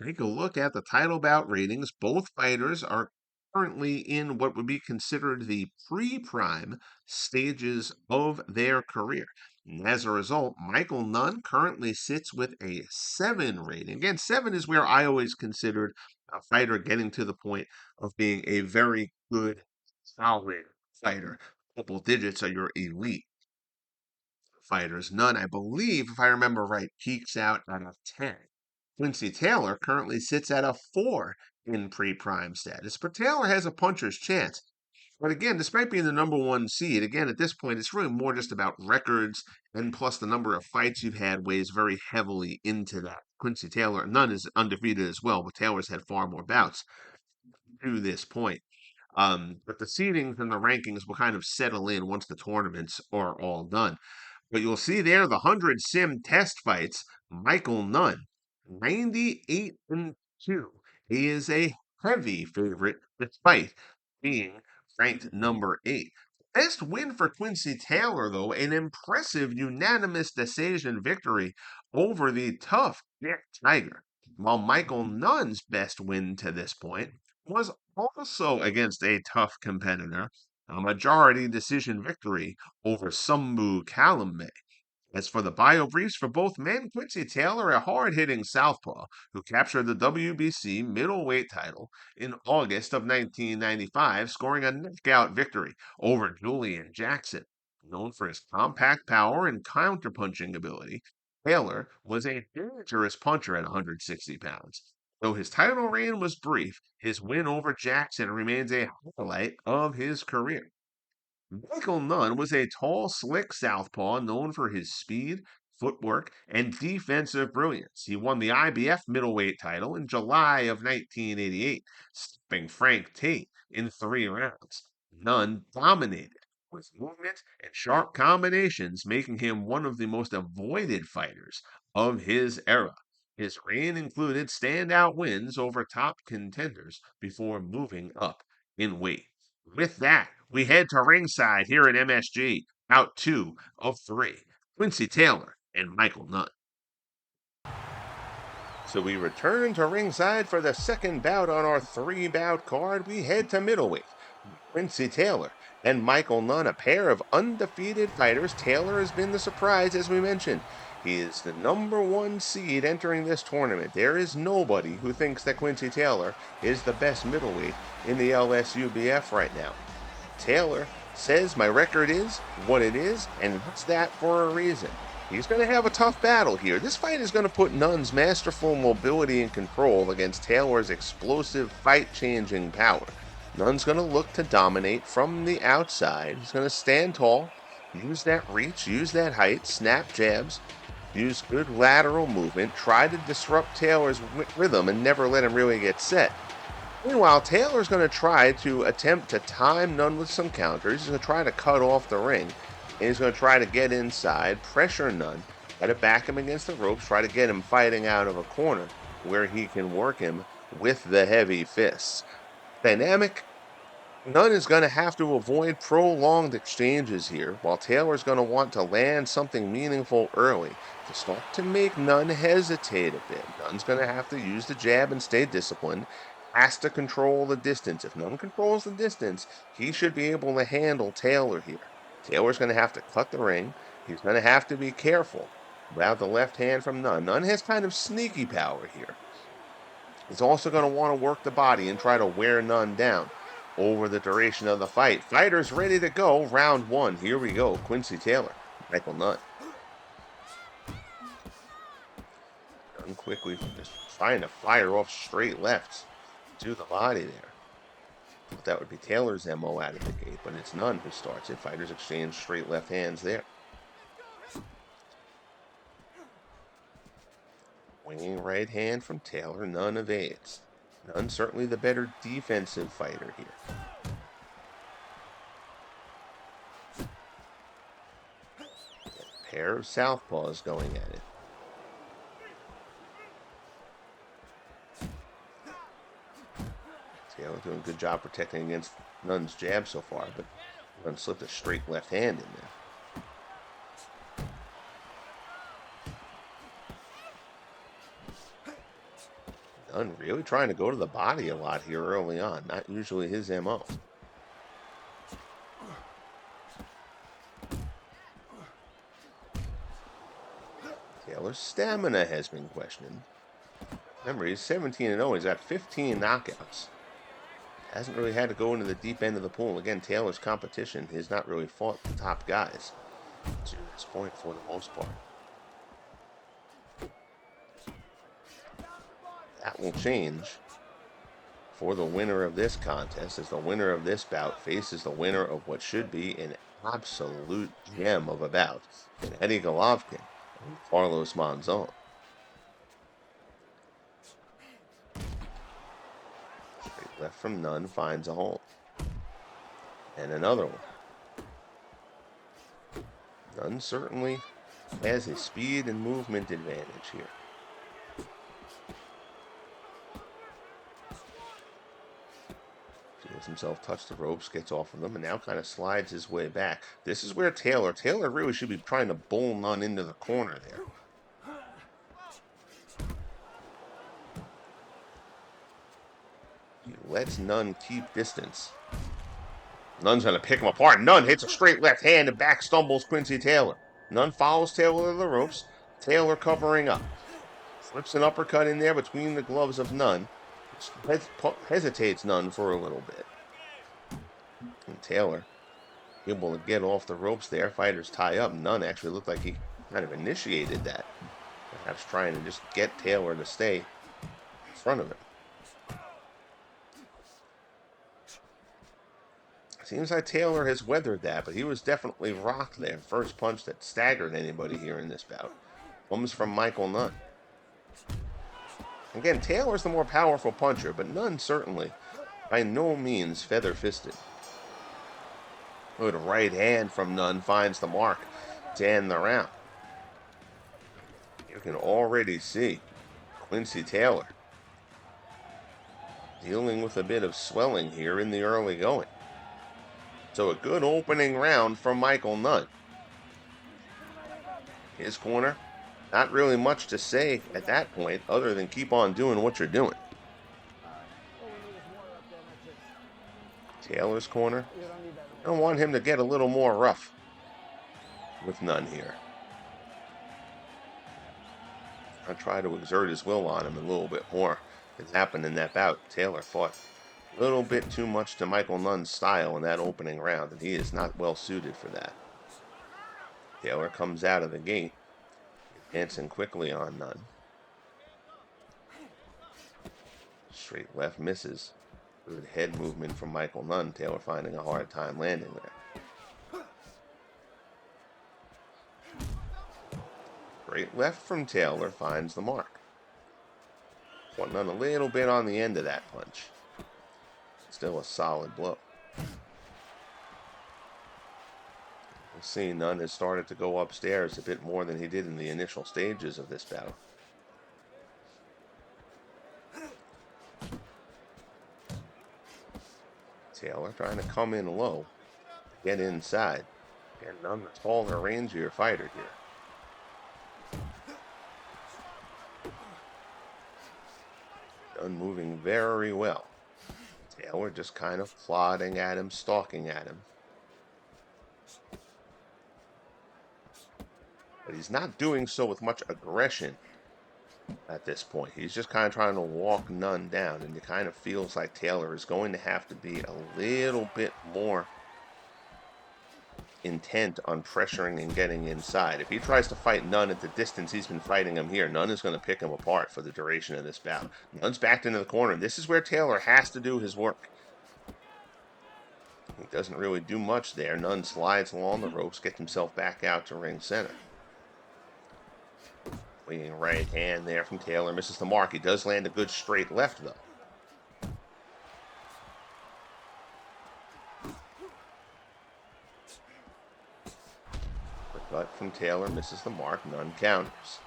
Take a look at the title bout ratings. Both fighters are currently in what would be considered the pre-prime stages of their career. And as a result, Michael Nunn currently sits with a 7 rating. Again, 7 is where I always considered a fighter getting to the point of being a very good, solid fighter. Double digits are your elite fighters. Nunn, I believe, if I remember right, peaks out at a 10. Quincy Taylor currently sits at a 4 in pre-prime status, but Taylor has a puncher's chance. But again, despite being the number 1 seed, again, at this point, it's really more just about records, and plus the number of fights you've had weighs very heavily into that. Quincy Taylor, Nunn is undefeated as well, but Taylor's had far more bouts. to this point. But the seedings and the rankings will kind of settle in once the tournaments are all done. But you'll see there the 100 sim test fights, Michael Nunn, 98 and 2. He is a heavy favorite despite being ranked number 8. Best win for Quincy Taylor, though, an impressive unanimous decision victory over the tough Jack Tiger. While Michael Nunn's best win to this point was also against a tough competitor, a majority decision victory over Sumbu Kalambe. As for the bio briefs for both men, Quincy Taylor, a hard-hitting southpaw who captured the WBC middleweight title in August of 1995, scoring a knockout victory over Julian Jackson. Known for his compact power and counterpunching ability, Taylor was a dangerous puncher at 160 pounds. Though his title reign was brief, his win over Jackson remains a highlight of his career. Michael Nunn was a tall, slick southpaw known for his speed, footwork, and defensive brilliance. He won the IBF middleweight title in July of 1988, stopping Frank Tate in 3 rounds. Nunn dominated with movement and sharp combinations, making him one of the most avoided fighters of his era. His reign included standout wins over top contenders before moving up in weight. With that, we head to ringside here at MSG, out 2 of 3, Quincy Taylor and Michael Nunn. So we return to ringside for the second bout on our 3-bout card. We head to middleweight. Quincy Taylor and Michael Nunn, a pair of undefeated fighters. Taylor has been the surprise, as we mentioned. He is the number 1 seed entering this tournament. There is nobody who thinks that Quincy Taylor is the best middleweight in the LSUBF right now. Taylor says my record is what it is, and that's that for a reason. He's going to have a tough battle here. This fight is going to put Nunn's masterful mobility and control against Taylor's explosive fight-changing power. Nunn's going to look to dominate from the outside. He's going to stand tall, use that reach, use that height, snap jabs, use good lateral movement, try to disrupt Taylor's rhythm and never let him really get set. Meanwhile, Taylor's going to try to attempt to time Nunn with some counters. He's going to try to cut off the ring. And he's going to try to get inside, pressure Nunn, try to back him against the ropes, try to get him fighting out of a corner where he can work him with the heavy fists. Dynamic. Nunn is going to have to avoid prolonged exchanges here, while Taylor's going to want to land something meaningful early to start to make Nunn hesitate a bit. Nunn's going to have to use the jab and stay disciplined. Has to control the distance. If Nunn controls the distance, he should be able to handle Taylor here. Taylor's going to have to cut the ring. He's going to have to be careful about the left hand from Nunn. Nunn has kind of sneaky power here. He's also going to want to work the body and try to wear Nunn down over the duration of the fight. Fighters ready to go. Round 1. Here we go. Quincy Taylor, Michael Nunn. Nunn quickly just trying to fire off straight lefts to the body there. That would be Taylor's MO out of the gate, but it's Nunn who starts it. Fighters exchange straight left hands there. Winging right hand from Taylor, Nunn evades. Nunn certainly the better defensive fighter here. A pair of southpaws going at it. Taylor doing a good job protecting against Nunn's jab so far, but Nunn slipped a straight left hand in there. Nunn really trying to go to the body a lot here early on. Not usually his MO. Taylor's stamina has been questioned. Remember, he's 17-0. He's got 15 knockouts. Hasn't really had to go into the deep end of the pool. Again, Taylor's competition has not really fought the top guys to this point for the most part. That will change for the winner of this contest, as the winner of this bout faces the winner of what should be an absolute gem of a bout in Eddie Golovkin and Carlos Monzon. Left from Nunn finds a hold. And another one. Nunn certainly has a speed and movement advantage here. Feels himself touch the ropes, gets off of them, and now kind of slides his way back. This is where Taylor really should be trying to bull Nunn into the corner there. He lets Nunn keep distance. Nunn's going to pick him apart. Nunn hits a straight left hand and back stumbles Quincy Taylor. Nunn follows Taylor to the ropes. Taylor covering up. Slips an uppercut in there between the gloves of Nunn. Hesitates Nunn for a little bit. And Taylor able to get off the ropes there. Fighters tie up. Nunn actually looked like he kind of initiated that. Perhaps trying to just get Taylor to stay in front of him. Seems like Taylor has weathered that, but he was definitely rocked there. First punch that staggered anybody here in this bout comes from Michael Nunn. Again, Taylor's the more powerful puncher, but Nunn certainly by no means feather-fisted. Good right hand from Nunn finds the mark to end the round. You can already see Quincy Taylor dealing with a bit of swelling here in the early going. So a good opening round from Michael Nunn. His corner, not really much to say at that point other than keep on doing what you're doing. Taylor's corner, I don't want him to get a little more rough with Nunn here. I try to exert his will on him a little bit more. It happened in that bout. Taylor fought a little bit too much to Michael Nunn's style in that opening round, and he is not well suited for that. Taylor comes out of the gate, advancing quickly on Nunn. Straight left misses. Good head movement from Michael Nunn. Taylor finding a hard time landing there. Straight left from Taylor finds the mark. Caught Nunn a little bit on the end of that punch. Still a solid blow. We'll see Nunn has started to go upstairs a bit more than he did in the initial stages of this battle. Taylor trying to come in low, get inside. And Nunn, the taller, rangier fighter here. Nunn moving very well. Taylor just kind of plodding at him, stalking at him. But he's not doing so with much aggression at this point. He's just kind of trying to walk Nunn down, and it kind of feels like Taylor is going to have to be a little bit more intent on pressuring and getting inside. If he tries to fight Nunn at the distance he's been fighting him here, Nunn is going to pick him apart for the duration of this bout. Nunn's backed into the corner. This is where Taylor has to do his work. He doesn't really do much there. Nunn slides along the ropes, gets himself back out to ring center. Leading right hand there from Taylor, misses the mark. He does land a good straight left, though. But from Taylor, misses the mark. Nunn counters.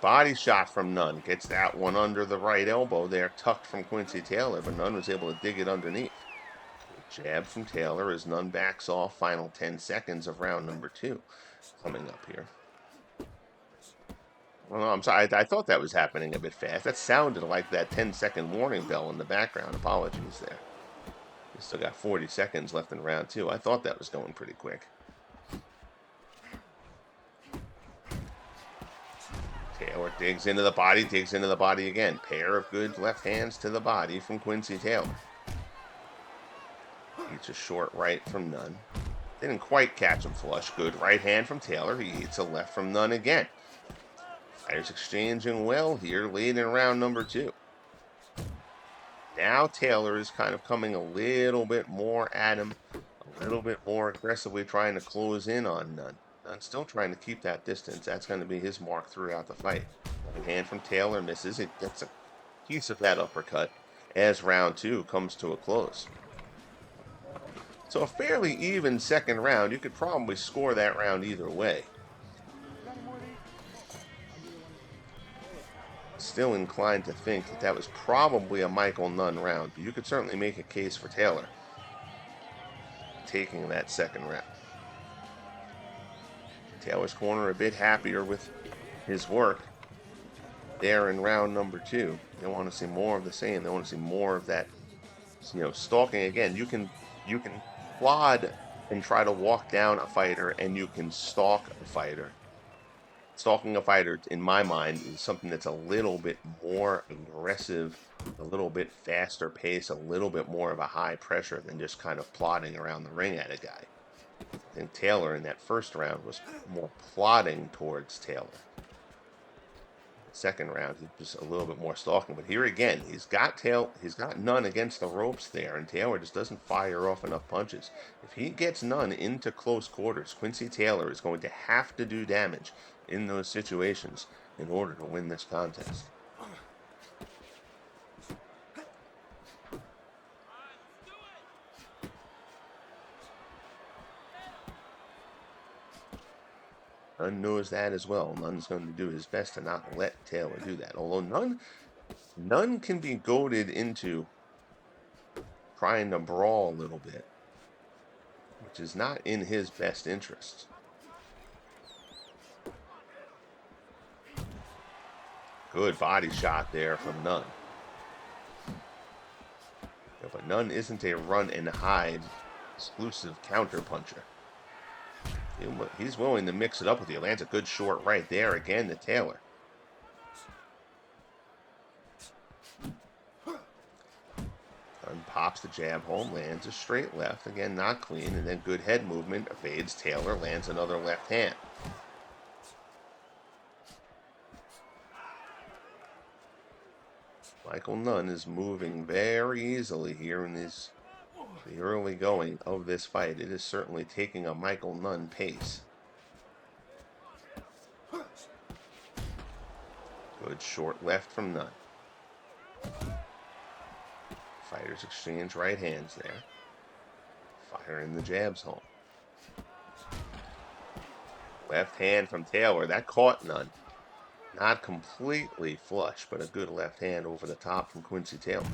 Body shot from Nunn. Gets that one under the right elbow there, tucked from Quincy Taylor, but Nunn was able to dig it underneath. Jab from Taylor as Nunn backs off. Final 10 seconds of round number 2 coming up here. Well, no, I'm sorry. I thought that was happening a bit fast. That sounded like that 10-second warning bell in the background. Apologies there. We still got 40 seconds left in round 2. I thought that was going pretty quick. Taylor digs into the body again. Pair of good left hands to the body from Quincy Taylor. Eats a short right from Nunn. Didn't quite catch him flush. Good right hand from Taylor. He eats a left from Nunn again. Fighters exchanging well here late in round number 2. Now Taylor is kind of coming a little bit more at him, a little bit more aggressively trying to close in on Nunn. Nunn's still trying to keep that distance. That's going to be his mark throughout the fight. Right hand from Taylor misses. It gets a piece of that uppercut as round 2 comes to a close. So a fairly even second round. You could probably score that round either way. Still inclined to think that that was probably a Michael Nunn round, but you could certainly make a case for Taylor taking that second round. Taylor's corner a bit happier with his work there in round number 2. They want to see more of the same. They want to see more of that, stalking again. You can plod and try to walk down a fighter, and you can stalk a fighter. Stalking a fighter, in my mind, is something that's a little bit more aggressive, a little bit faster pace, a little bit more of a high pressure than just kind of plodding around the ring at a guy. I think Taylor in that first round was more plodding towards Taylor. Second round, he's just a little bit more stalking. But here again, he's got Nunn against the ropes there, and Taylor just doesn't fire off enough punches. If he gets Nunn into close quarters, Quincy Taylor is going to have to do damage in those situations in order to win this contest. Nunn knows that as well. Nunn's going to do his best to not let Taylor do that. Although Nunn can be goaded into trying to brawl a little bit, which is not in his best interest. Good body shot there from Nunn. Yeah, but Nunn isn't a run and hide exclusive counter puncher. He's willing to mix it up with you. Lands a good short right there again to Taylor. Nunn pops the jab home, lands a straight left. Again, not clean, and then good head movement. Evades Taylor, lands another left hand. Michael Nunn is moving very easily here in the early going of this fight. It is certainly taking a Michael Nunn pace. Good short left from Nunn. Fighters exchange right hands there. Firing the jabs home. Left hand from Taylor. That caught Nunn. Not completely flush, but a good left hand over the top from Quincy Taylor.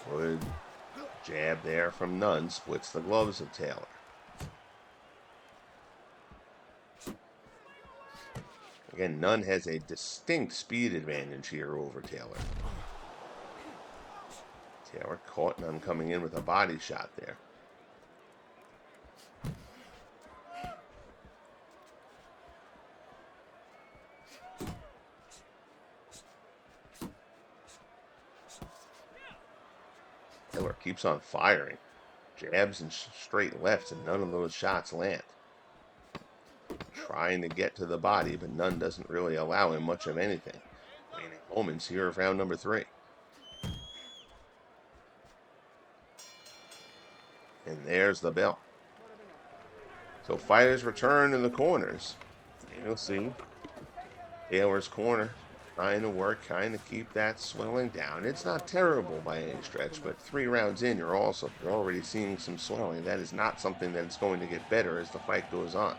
Good jab there from Nunn. Splits the gloves of Taylor. Again, Nunn has a distinct speed advantage here over Taylor. Taylor caught Nunn coming in with a body shot there. Taylor keeps on firing. Jabs and straight lefts, and none of those shots land. Trying to get to the body, but Nunn doesn't really allow him much of anything. Waning moments here of round number 3. And there's the bell. So fighters return to the corners. You'll see Taylor's corner trying to work, trying to keep that swelling down. It's not terrible by any stretch, but 3 rounds in, you're already seeing some swelling. That is not something that's going to get better as the fight goes on.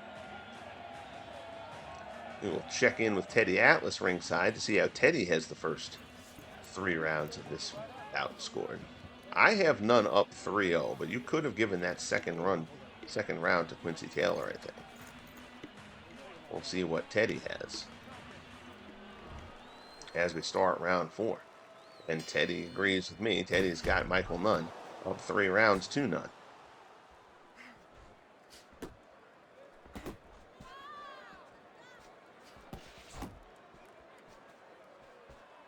We will check in with Teddy Atlas ringside to see how Teddy has the first 3 rounds of this bout scored. I have Nunn up 3-0, but you could have given that second round to Quincy Taylor, I think. We'll see what Teddy has as we start round 4. And Teddy agrees with me. Teddy's got Michael Nunn up 3 rounds to Nunn.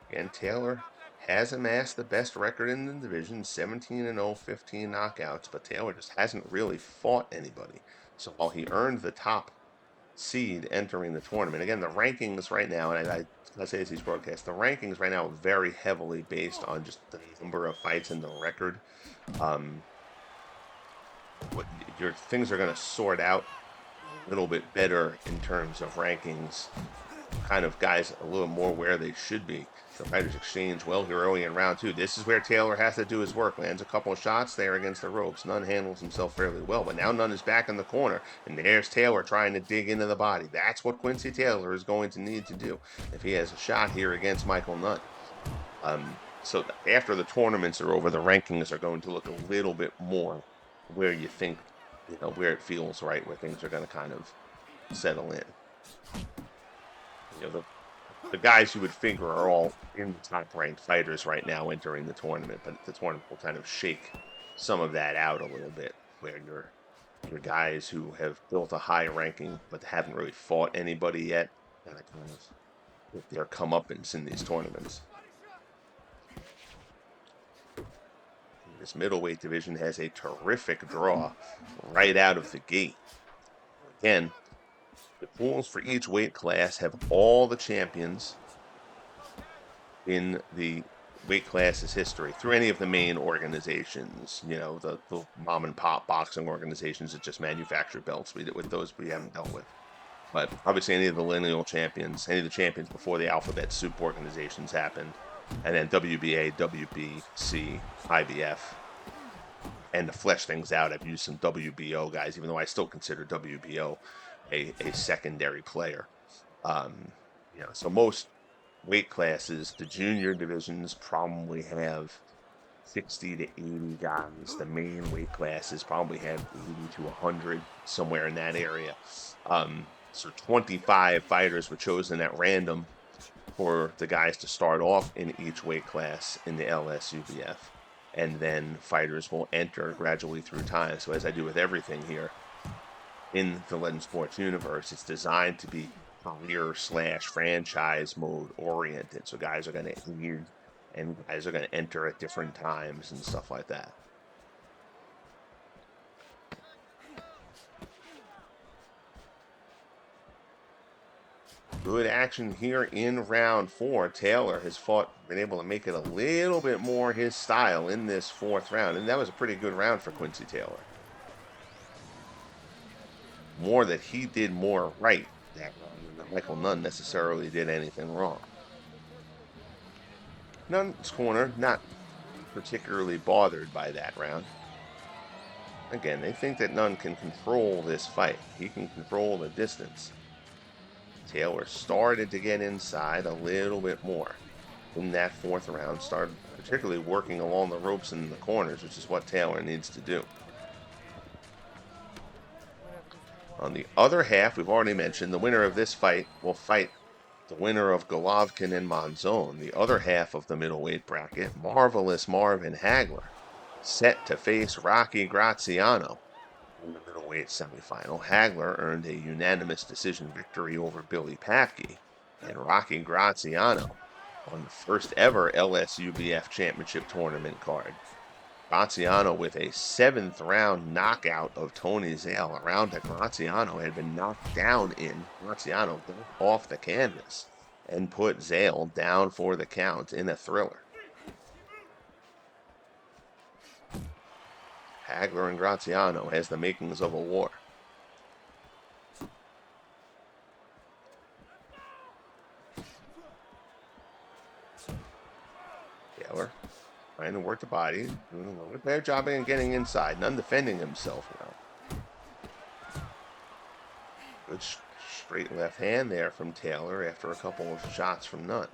Again, Taylor has amassed the best record in the division, 17-0, 15 knockouts, but Taylor just hasn't really fought anybody. So while he earned the top seed entering the tournament, again, the rankings right now, and I say this, these broadcasts, the rankings right now are very heavily based on just the number of fights and the record. your things are going to sort out a little bit better in terms of rankings. Kind of guys a little more where they should be. The fighters exchange well here early in round 2. This is where Taylor has to do his work. Lands a couple of shots there against the ropes. Nunn handles himself fairly well, but now Nunn is back in the corner, and there's Taylor trying to dig into the body. That's what Quincy Taylor is going to need to do if he has a shot here against Michael Nunn. So after the tournaments are over, the rankings are going to look a little bit more where you think, where it feels right, where things are going to kind of settle in. The guys you would figure are all in the top-ranked fighters right now entering the tournament, but the tournament will kind of shake some of that out a little bit, where your guys who have built a high ranking but haven't really fought anybody yet, kind of get their comeuppance in these tournaments. This middleweight division has a terrific draw right out of the gate. Again, the pools for each weight class have all the champions in the weight class's history through any of the main organizations, the mom and pop boxing organizations that just manufacture belts. With those we haven't dealt with. But obviously any of the lineal champions, any of the champions before the alphabet soup organizations happened, and then WBA, WBC, IBF. And to flesh things out, I've used some WBO guys, even though I still consider WBO a secondary player. So most weight classes, the junior divisions probably have 60 to 80 guys. The main weight classes probably have 80 to 100, somewhere in that area. So 25 fighters were chosen at random for the guys to start off in each weight class in the LSUBF. And then fighters will enter gradually through time. So as I do with everything here in the Legend Sports universe, it's designed to be career/franchise mode oriented. So guys are going to age and guys are going to enter at different times and stuff like that. Good action here in round 4. Taylor has been able to make it a little bit more his style in this 4th round. And that was a pretty good round for Quincy Taylor. More that he did more right that round than Michael Nunn necessarily did anything wrong. Nunn's corner, not particularly bothered by that round. Again, they think that Nunn can control this fight. He can control the distance. Taylor started to get inside a little bit more in that 4th round, started particularly working along the ropes and the corners, which is what Taylor needs to do. On the other half, we've already mentioned, the winner of this fight will fight the winner of Golovkin and Monzon, the other half of the middleweight bracket. Marvelous Marvin Hagler, set to face Rocky Graziano in the middleweight semifinal. Hagler earned a unanimous decision victory over Billy Packy, and Rocky Graziano on the first ever LSUBF Championship Tournament card. Graziano with a 7th round knockout of Tony Zale, a round that Graziano had been knocked down in. Graziano got off the canvas and put Zale down for the count in a thriller. Hagler and Graziano has the makings of a war. Taylor trying to work the body, doing a little bit better job of getting inside. Nunn defending himself well. Good straight left hand there from Taylor after a couple of shots from Nunn.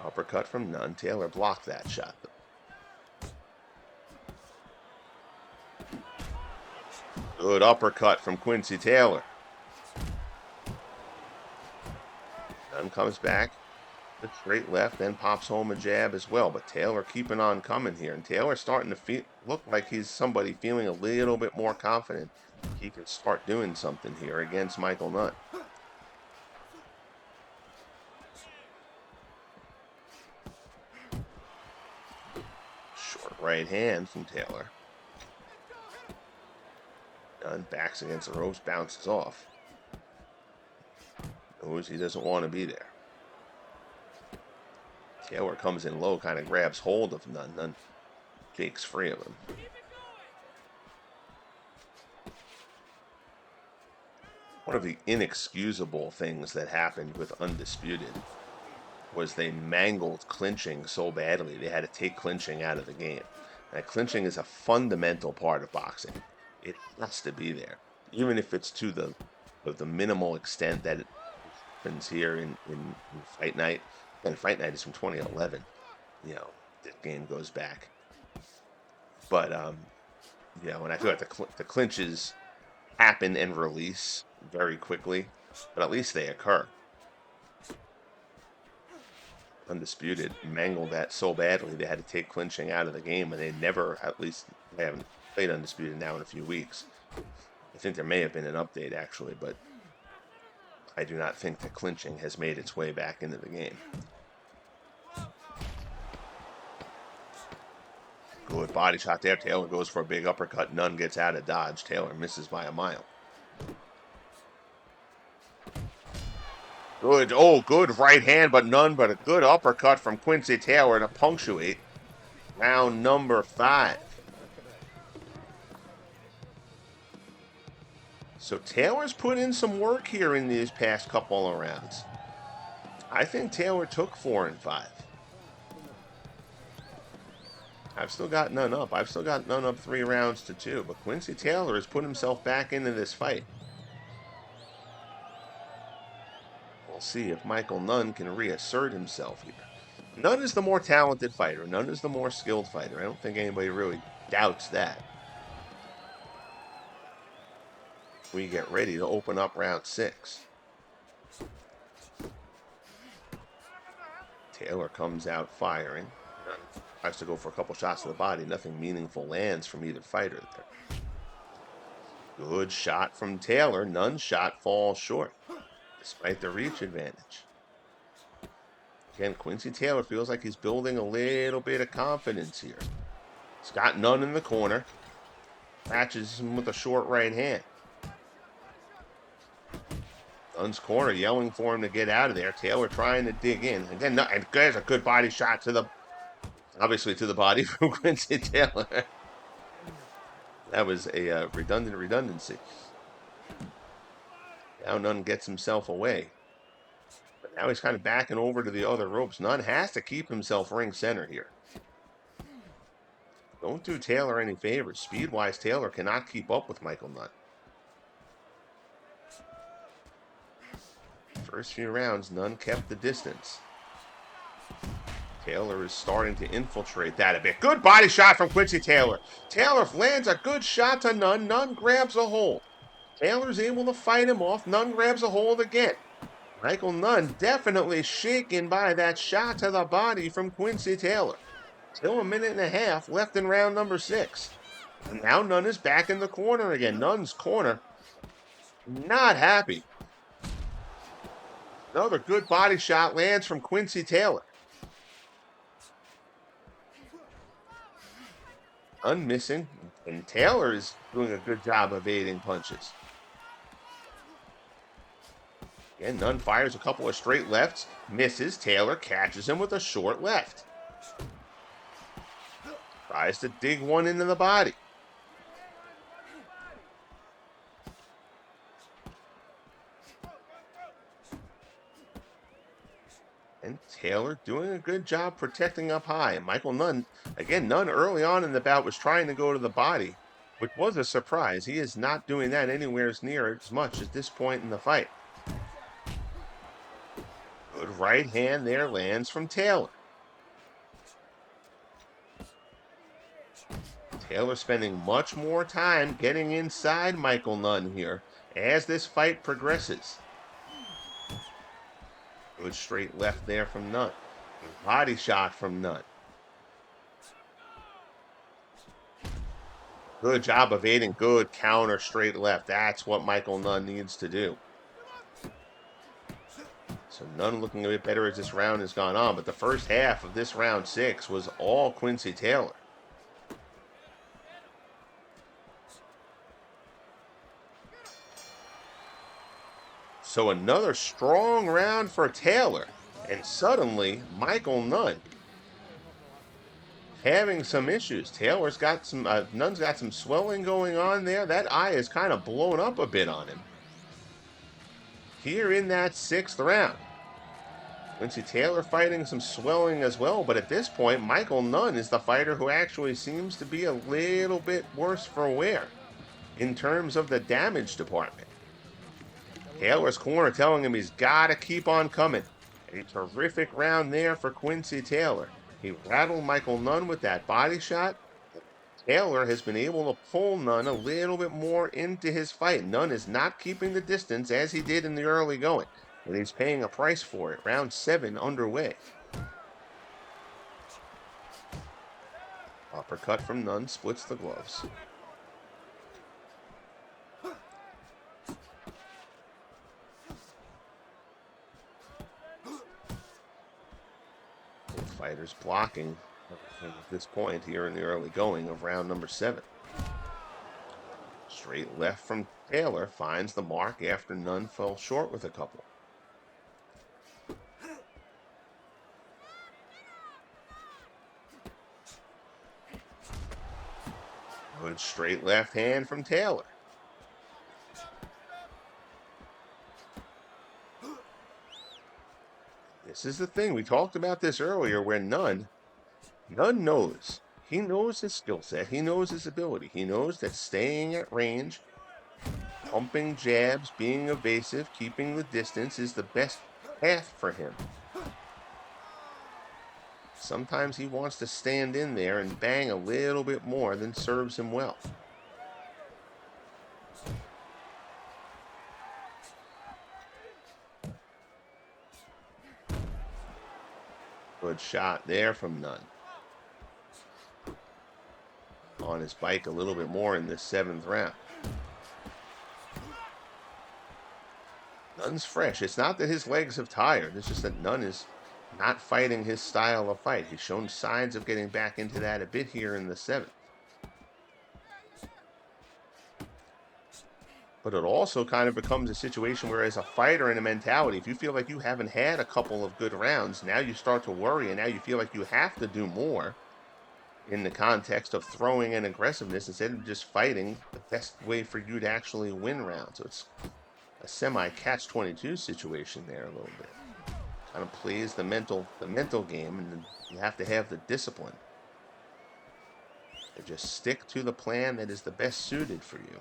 Uppercut from Nunn. Taylor blocked that shot, though. Good uppercut from Quincy Taylor. Nunn comes back. The straight left, then pops home a jab as well. But Taylor keeping on coming here. And Taylor starting to look like he's somebody feeling a little bit more confident. He can start doing something here against Michael Nunn. Short right hand from Taylor. Nunn backs against the ropes, bounces off. Knows he doesn't want to be there. Taylor comes in low, kind of grabs hold of Nunn. Nunn takes free of him. One of the inexcusable things that happened with Undisputed was they mangled clinching so badly they had to take clinching out of the game. Now, clinching is a fundamental part of boxing. It has to be there, even if it's to the minimal extent that it happens here in Fight Night. And Fight Night is from 2011. You know, the game goes back. But you know, and I feel like the clinches happen and release very quickly, but at least they occur. Undisputed mangled that so badly they had to take clinching out of the game, and they never, at least they haven't played Undisputed now in a few weeks. I think there may have been an update actually, but I do not think that clinching has made its way back into the game. Good body shot there. Taylor goes for a big uppercut. Nunn gets out of dodge. Taylor misses by a mile. Good, good right hand, but a good uppercut from Quincy Taylor to punctuate round number 5. So Taylor's put in some work here in these past couple of rounds. I think Taylor took 4 and 5. I've still got Nunn up. I've still got Nunn up 3 rounds to 2, but Quincy Taylor has put himself back into this fight. We'll see if Michael Nunn can reassert himself here. Nunn is the more talented fighter. Nunn is the more skilled fighter. I don't think anybody really doubts that. We get ready to open up round 6. Taylor comes out firing. Nunn tries to go for a couple shots to the body. Nothing meaningful lands from either fighter there. Good shot from Taylor. Nunn's shot falls short, despite the reach advantage. Again, Quincy Taylor feels like he's building a little bit of confidence here. He's got Nunn in the corner. Catches him with a short right hand. Nunn's corner yelling for him to get out of there. Taylor trying to dig in. Again, and there's a good body shot to the, obviously to the body from Quincy Taylor. That was a redundancy. Now Nunn gets himself away. But now he's kind of backing over to the other ropes. Nunn has to keep himself ring center here. Don't do Taylor any favors. Speed-wise, Taylor cannot keep up with Michael Nunn. First few rounds, Nunn kept the distance. Taylor is starting to infiltrate that a bit. Good body shot from Quincy Taylor. Taylor lands a good shot to Nunn. Nunn grabs a hold. Taylor's able to fight him off. Nunn grabs a hold again. Michael Nunn definitely shaken by that shot to the body from Quincy Taylor. Still a minute and a half left in round number 6. And now Nunn is back in the corner again. Nunn's corner not happy. Another good body shot lands from Quincy Taylor. Nunn missing, and Taylor is doing a good job of evading punches. Again, Nunn fires a couple of straight lefts, misses. Taylor catches him with a short left. Tries to dig one into the body. And Taylor doing a good job protecting up high. Michael Nunn, again, Nunn early on in the bout was trying to go to the body, which was a surprise. He is not doing that anywhere near as much at this point in the fight. Good right hand there lands from Taylor. Taylor spending much more time getting inside Michael Nunn here as this fight progresses. Good straight left there from Nunn. Body shot from Nunn. Good job evading. Good counter straight left. That's what Michael Nunn needs to do. So Nunn looking a bit better as this round has gone on, but the first half of this round 6 was all Quincy Taylor. So another strong round for Taylor, and suddenly Michael Nunn having some issues. Taylor's got some, Nunn's got some swelling going on there. That eye is kind of blown up a bit on him. here in that 6th round. Quincy Taylor fighting some swelling as well, but at this point, Michael Nunn is the fighter who actually seems to be a little bit worse for wear in terms of the damage department. Taylor's corner telling him he's got to keep on coming. A terrific round there for Quincy Taylor. He rattled Michael Nunn with that body shot. Taylor has been able to pull Nunn a little bit more into his fight. Nunn is not keeping the distance as he did in the early going, but he's paying a price for it. Round 7 underway. Uppercut from Nunn splits the gloves. Both fighters blocking at this point here in the early going of round number 7. Straight left from Taylor finds the mark after Nunn fell short with a couple. Good straight left hand from Taylor. This is the thing. We talked about this earlier where Nunn knows. He knows his skill set. He knows his ability. He knows that staying at range, pumping jabs, being evasive, keeping the distance is the best path for him. Sometimes he wants to stand in there and bang a little bit more than serves him well. Good shot there from Nunn. On his bike a little bit more in this 7th round. Nunn's fresh. It's not that his legs have tired. It's just that Nunn is not fighting his style of fight. He's shown signs of getting back into that a bit here in the 7th. But it also kind of becomes a situation where as a fighter and a mentality, if you feel like you haven't had a couple of good rounds, now you start to worry and now you feel like you have to do more in the context of throwing and aggressiveness instead of just fighting the best way for you to actually win rounds. So it's a semi-catch-22 situation there a little bit. Kind of plays the mental game, and you have to have the discipline to just stick to the plan that is the best suited for you.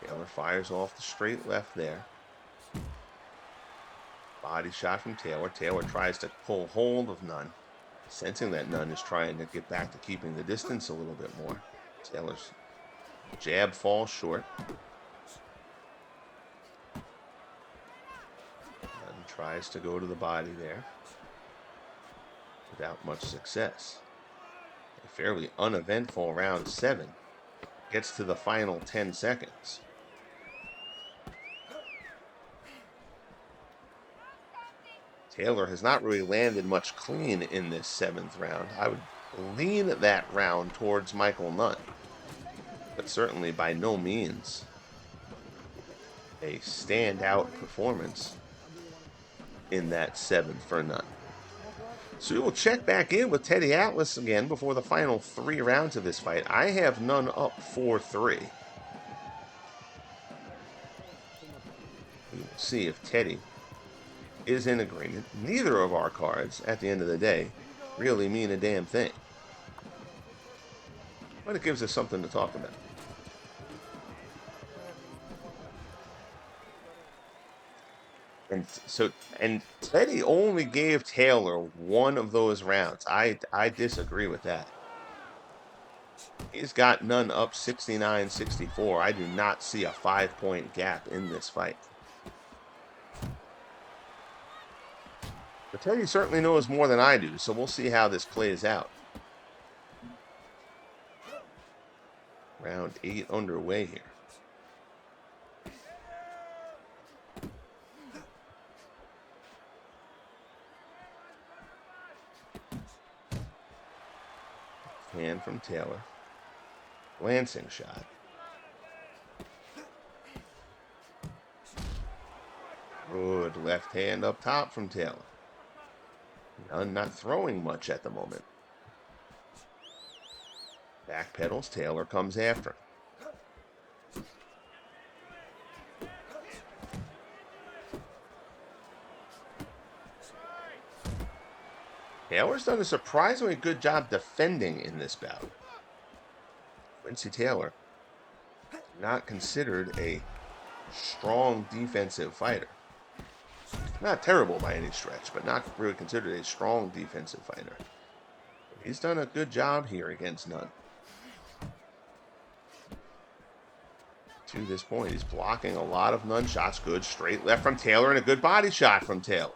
Taylor fires off the straight left there. Body shot from Taylor. Taylor tries to pull hold of Nunn, sensing that Nunn is trying to get back to keeping the distance a little bit more. Taylor's jab falls short. Nunn tries to go to the body there without much success. A fairly uneventful round 7 gets to the final 10 seconds. Taylor has not really landed much clean in this 7th round. I would lean that round towards Michael Nunn, but certainly by no means a standout performance in that 7th for Nunn. So we will check back in with Teddy Atlas again before the final 3 rounds of this fight. I have Nunn up 4-3. We will see if Teddy is in agreement. Neither of our cards, at the end of the day, really mean a damn thing. But it gives us something to talk about. And Teddy only gave Taylor one of those rounds. I disagree with that. He's got Nunn up 69-64. I do not see a 5-point gap in this fight. But Teddy certainly knows more than I do, so we'll see how this plays out. Round 8 underway here. Hand from Taylor. Glancing shot. Good left hand up top from Taylor. Nunn not throwing much at the moment. Backpedals, Taylor comes after him. Taylor's done a surprisingly good job defending in this bout. Quincy Taylor, not considered a strong defensive fighter. Not terrible by any stretch, but not really considered a strong defensive fighter. He's done a good job here against Nunn. To this point, he's blocking a lot of Nunn shots. Good straight left from Taylor and a good body shot from Taylor.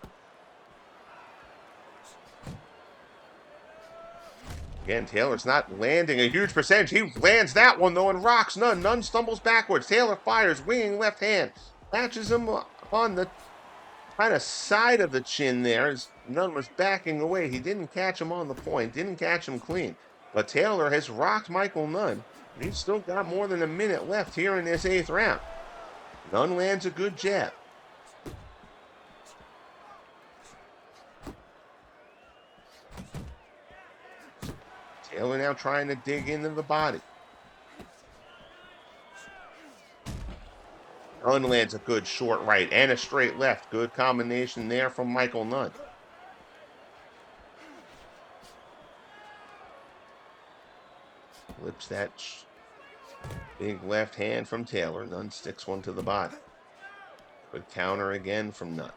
Again, Taylor's not landing a huge percentage. He lands that one, though, and rocks Nunn. Nunn stumbles backwards. Taylor fires, winging left hand. Catches him on the kind of side of the chin there as Nunn was backing away. He didn't catch him on the point. Didn't catch him clean. But Taylor has rocked Michael Nunn. He's still got more than a minute left here in this 8th round. Nunn lands a good jab. Taylor now trying to dig into the body. Nunn lands a good short right and a straight left. Good combination there from Michael Nunn. Flips that big left hand from Taylor. Nunn sticks one to the body. Good counter again from Nunn.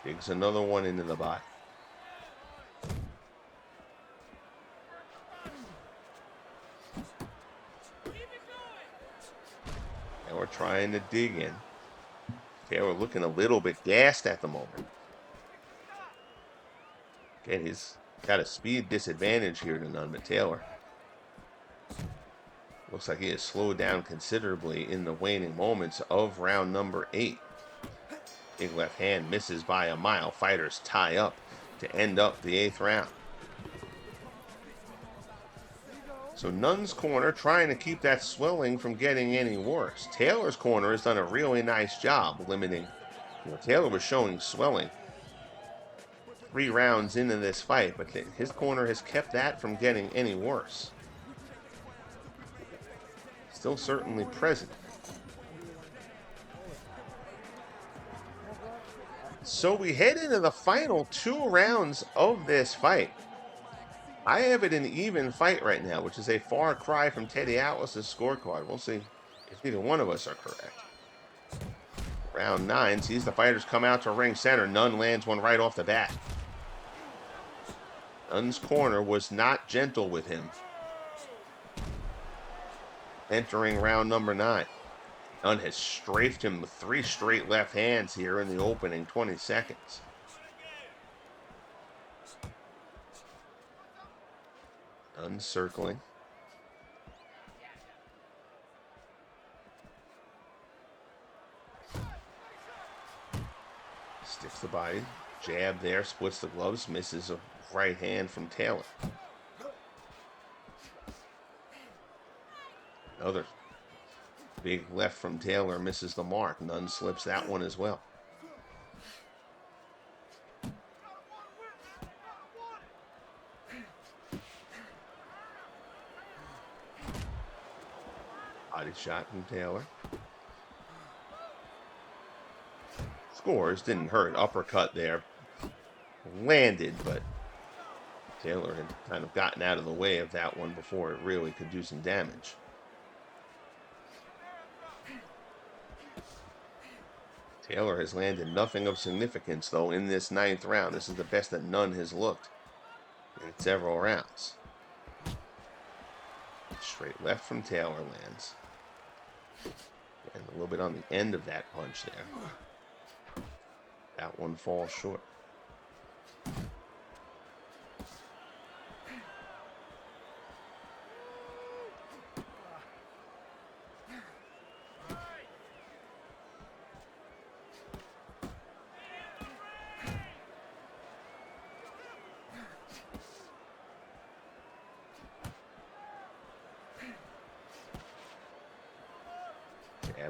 Digs another one into the body. Now we're trying to dig in. Taylor looking a little bit gassed at the moment. Again, he's got a speed disadvantage here to Nunn, but Taylor looks like he has slowed down considerably in the waning moments of round number 8. Big left hand misses by a mile. Fighters tie up to end up the 8th round. So Nunn's corner trying to keep that swelling from getting any worse. Taylor's corner has done a really nice job limiting. Taylor was showing swelling 3 rounds into this fight, but his corner has kept that from getting any worse. Still certainly present. So we head into the final 2 rounds of this fight. I have it an even fight right now, which is a far cry from Teddy Atlas's scorecard. We'll see if either one of us are correct. Round 9 sees the fighters come out to ring center. Nunn lands one right off the bat. Nunn's corner was not gentle with him. Entering round number 9. Nunn has strafed him with 3 straight left hands here in the opening 20 seconds. Nunn circling. Sticks the body. Jab there, splits the gloves, misses a right hand from Taylor. Another big left from Taylor misses the mark. Nunn slips that one as well. Body shot from Taylor. Scores, didn't hurt. Uppercut there. Landed, but Taylor had kind of gotten out of the way of that one before it really could do some damage. Taylor has landed nothing of significance, though, in this 9th round. This is the best that Nunn has looked in several rounds. Straight left from Taylor lands. And a little bit on the end of that punch there. That one falls short.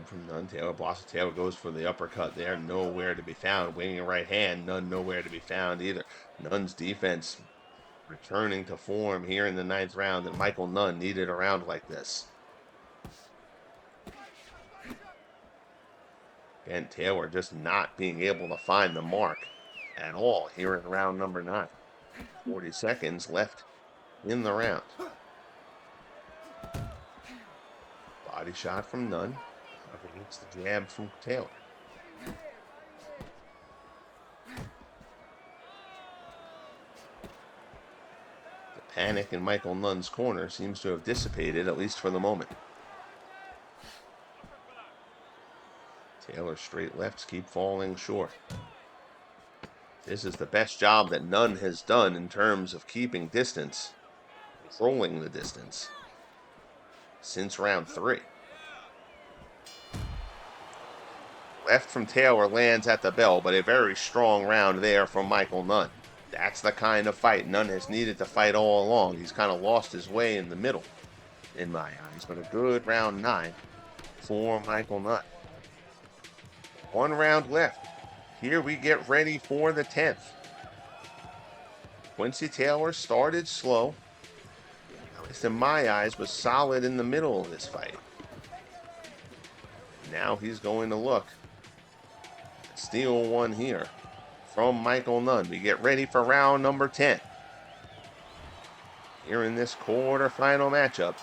From Nunn. Taylor blocks. Taylor goes for the uppercut there. Nowhere to be found. Winging right hand. Nunn nowhere to be found either. Nunn's defense Returning to form here in the 9th round, and Michael Nunn needed a round like this. And Taylor just not being able to find the mark at all here in round number 9. 40 seconds left in the round. Body shot from Nunn. Up against the jab from Taylor. The panic in Michael Nunn's corner seems to have dissipated, at least for the moment. Taylor's straight lefts keep falling short. This is the best job that Nunn has done in terms of keeping distance, controlling the distance, since round 3. Left from Taylor lands at the bell, but a very strong round there from Michael Nunn. That's the kind of fight Nunn has needed to fight all along. He's kind of lost his way in the middle, in my eyes, but a good round 9 for Michael Nunn. 1 round left. Here we get ready for the 10th. Quincy Taylor started slow. At least in my eyes, was solid in the middle of this fight. Now he's going to look. Steal one here from Michael Nunn. We get ready for round number 10. Here in this quarterfinal matchup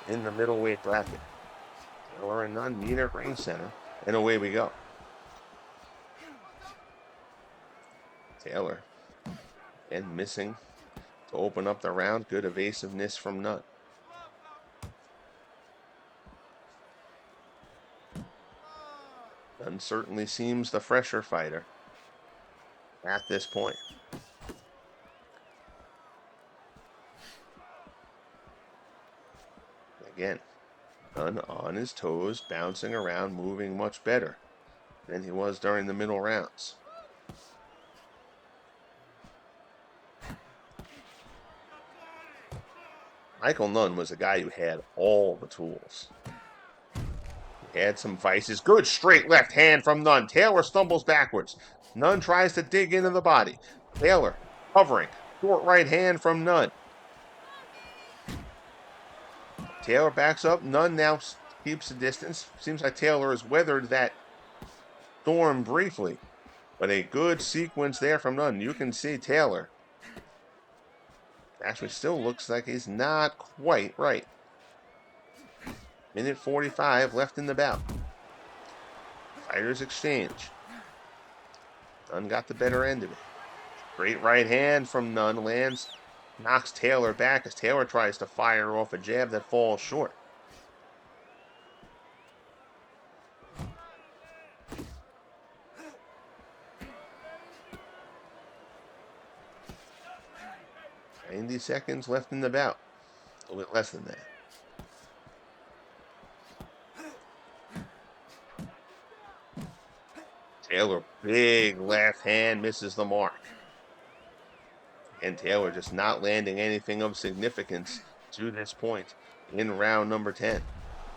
in the middleweight bracket. Taylor and Nunn meet at ring center, and away we go. Taylor, and missing to open up the round. Good evasiveness from Nunn. Nunn certainly seems the fresher fighter at this point. Again, Nunn on his toes, bouncing around, moving much better than he was during the middle rounds. Michael Nunn was a guy who had all the tools. He had some vices. Good straight left hand from Nunn. Taylor stumbles backwards. Nunn tries to dig into the body. Taylor covering. Short right hand from Nunn. Taylor backs up. Nunn now keeps the distance. Seems like Taylor has weathered that storm briefly. But a good sequence there from Nunn. You can see Taylor actually still looks like he's not quite right. Minute 45 left in the bout. Fighters exchange. Nunn got the better end of it. Great right hand from Nunn lands. Knocks Taylor back as Taylor tries to fire off a jab that falls short. .90 seconds left in the bout. A little bit less than that. Taylor, big left hand, misses the mark. And Taylor just not landing anything of significance to this point in round number 10.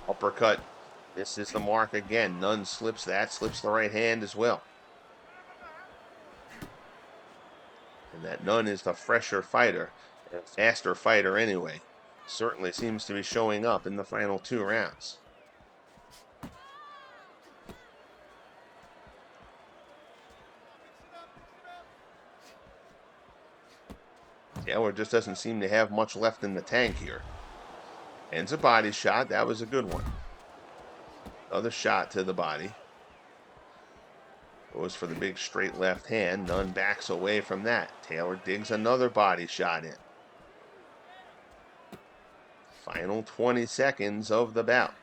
Uppercut, misses the mark again. Nunn slips that, slips the right hand as well. And that Nunn is the fresher fighter, and faster fighter anyway. Certainly seems to be showing up in the final 2 rounds. Taylor just doesn't seem to have much left in the tank here. Ends a body shot. That was a good one. Another shot to the body. Goes for the big straight left hand. Nunn backs away from that. Taylor digs another body shot in. Final 20 seconds of the bout.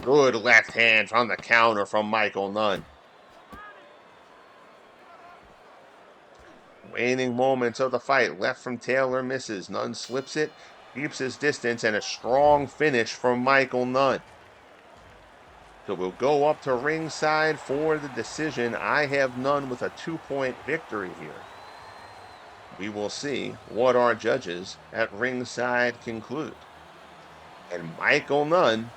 Good left hand from the counter from Michael Nunn. Waning moments of the fight. Left from Taylor misses. Nunn slips it, keeps his distance, and a strong finish from Michael Nunn. So we'll go up to ringside for the decision. I have Nunn with a 2-point victory here. We will see what our judges at ringside conclude. And Michael Nunn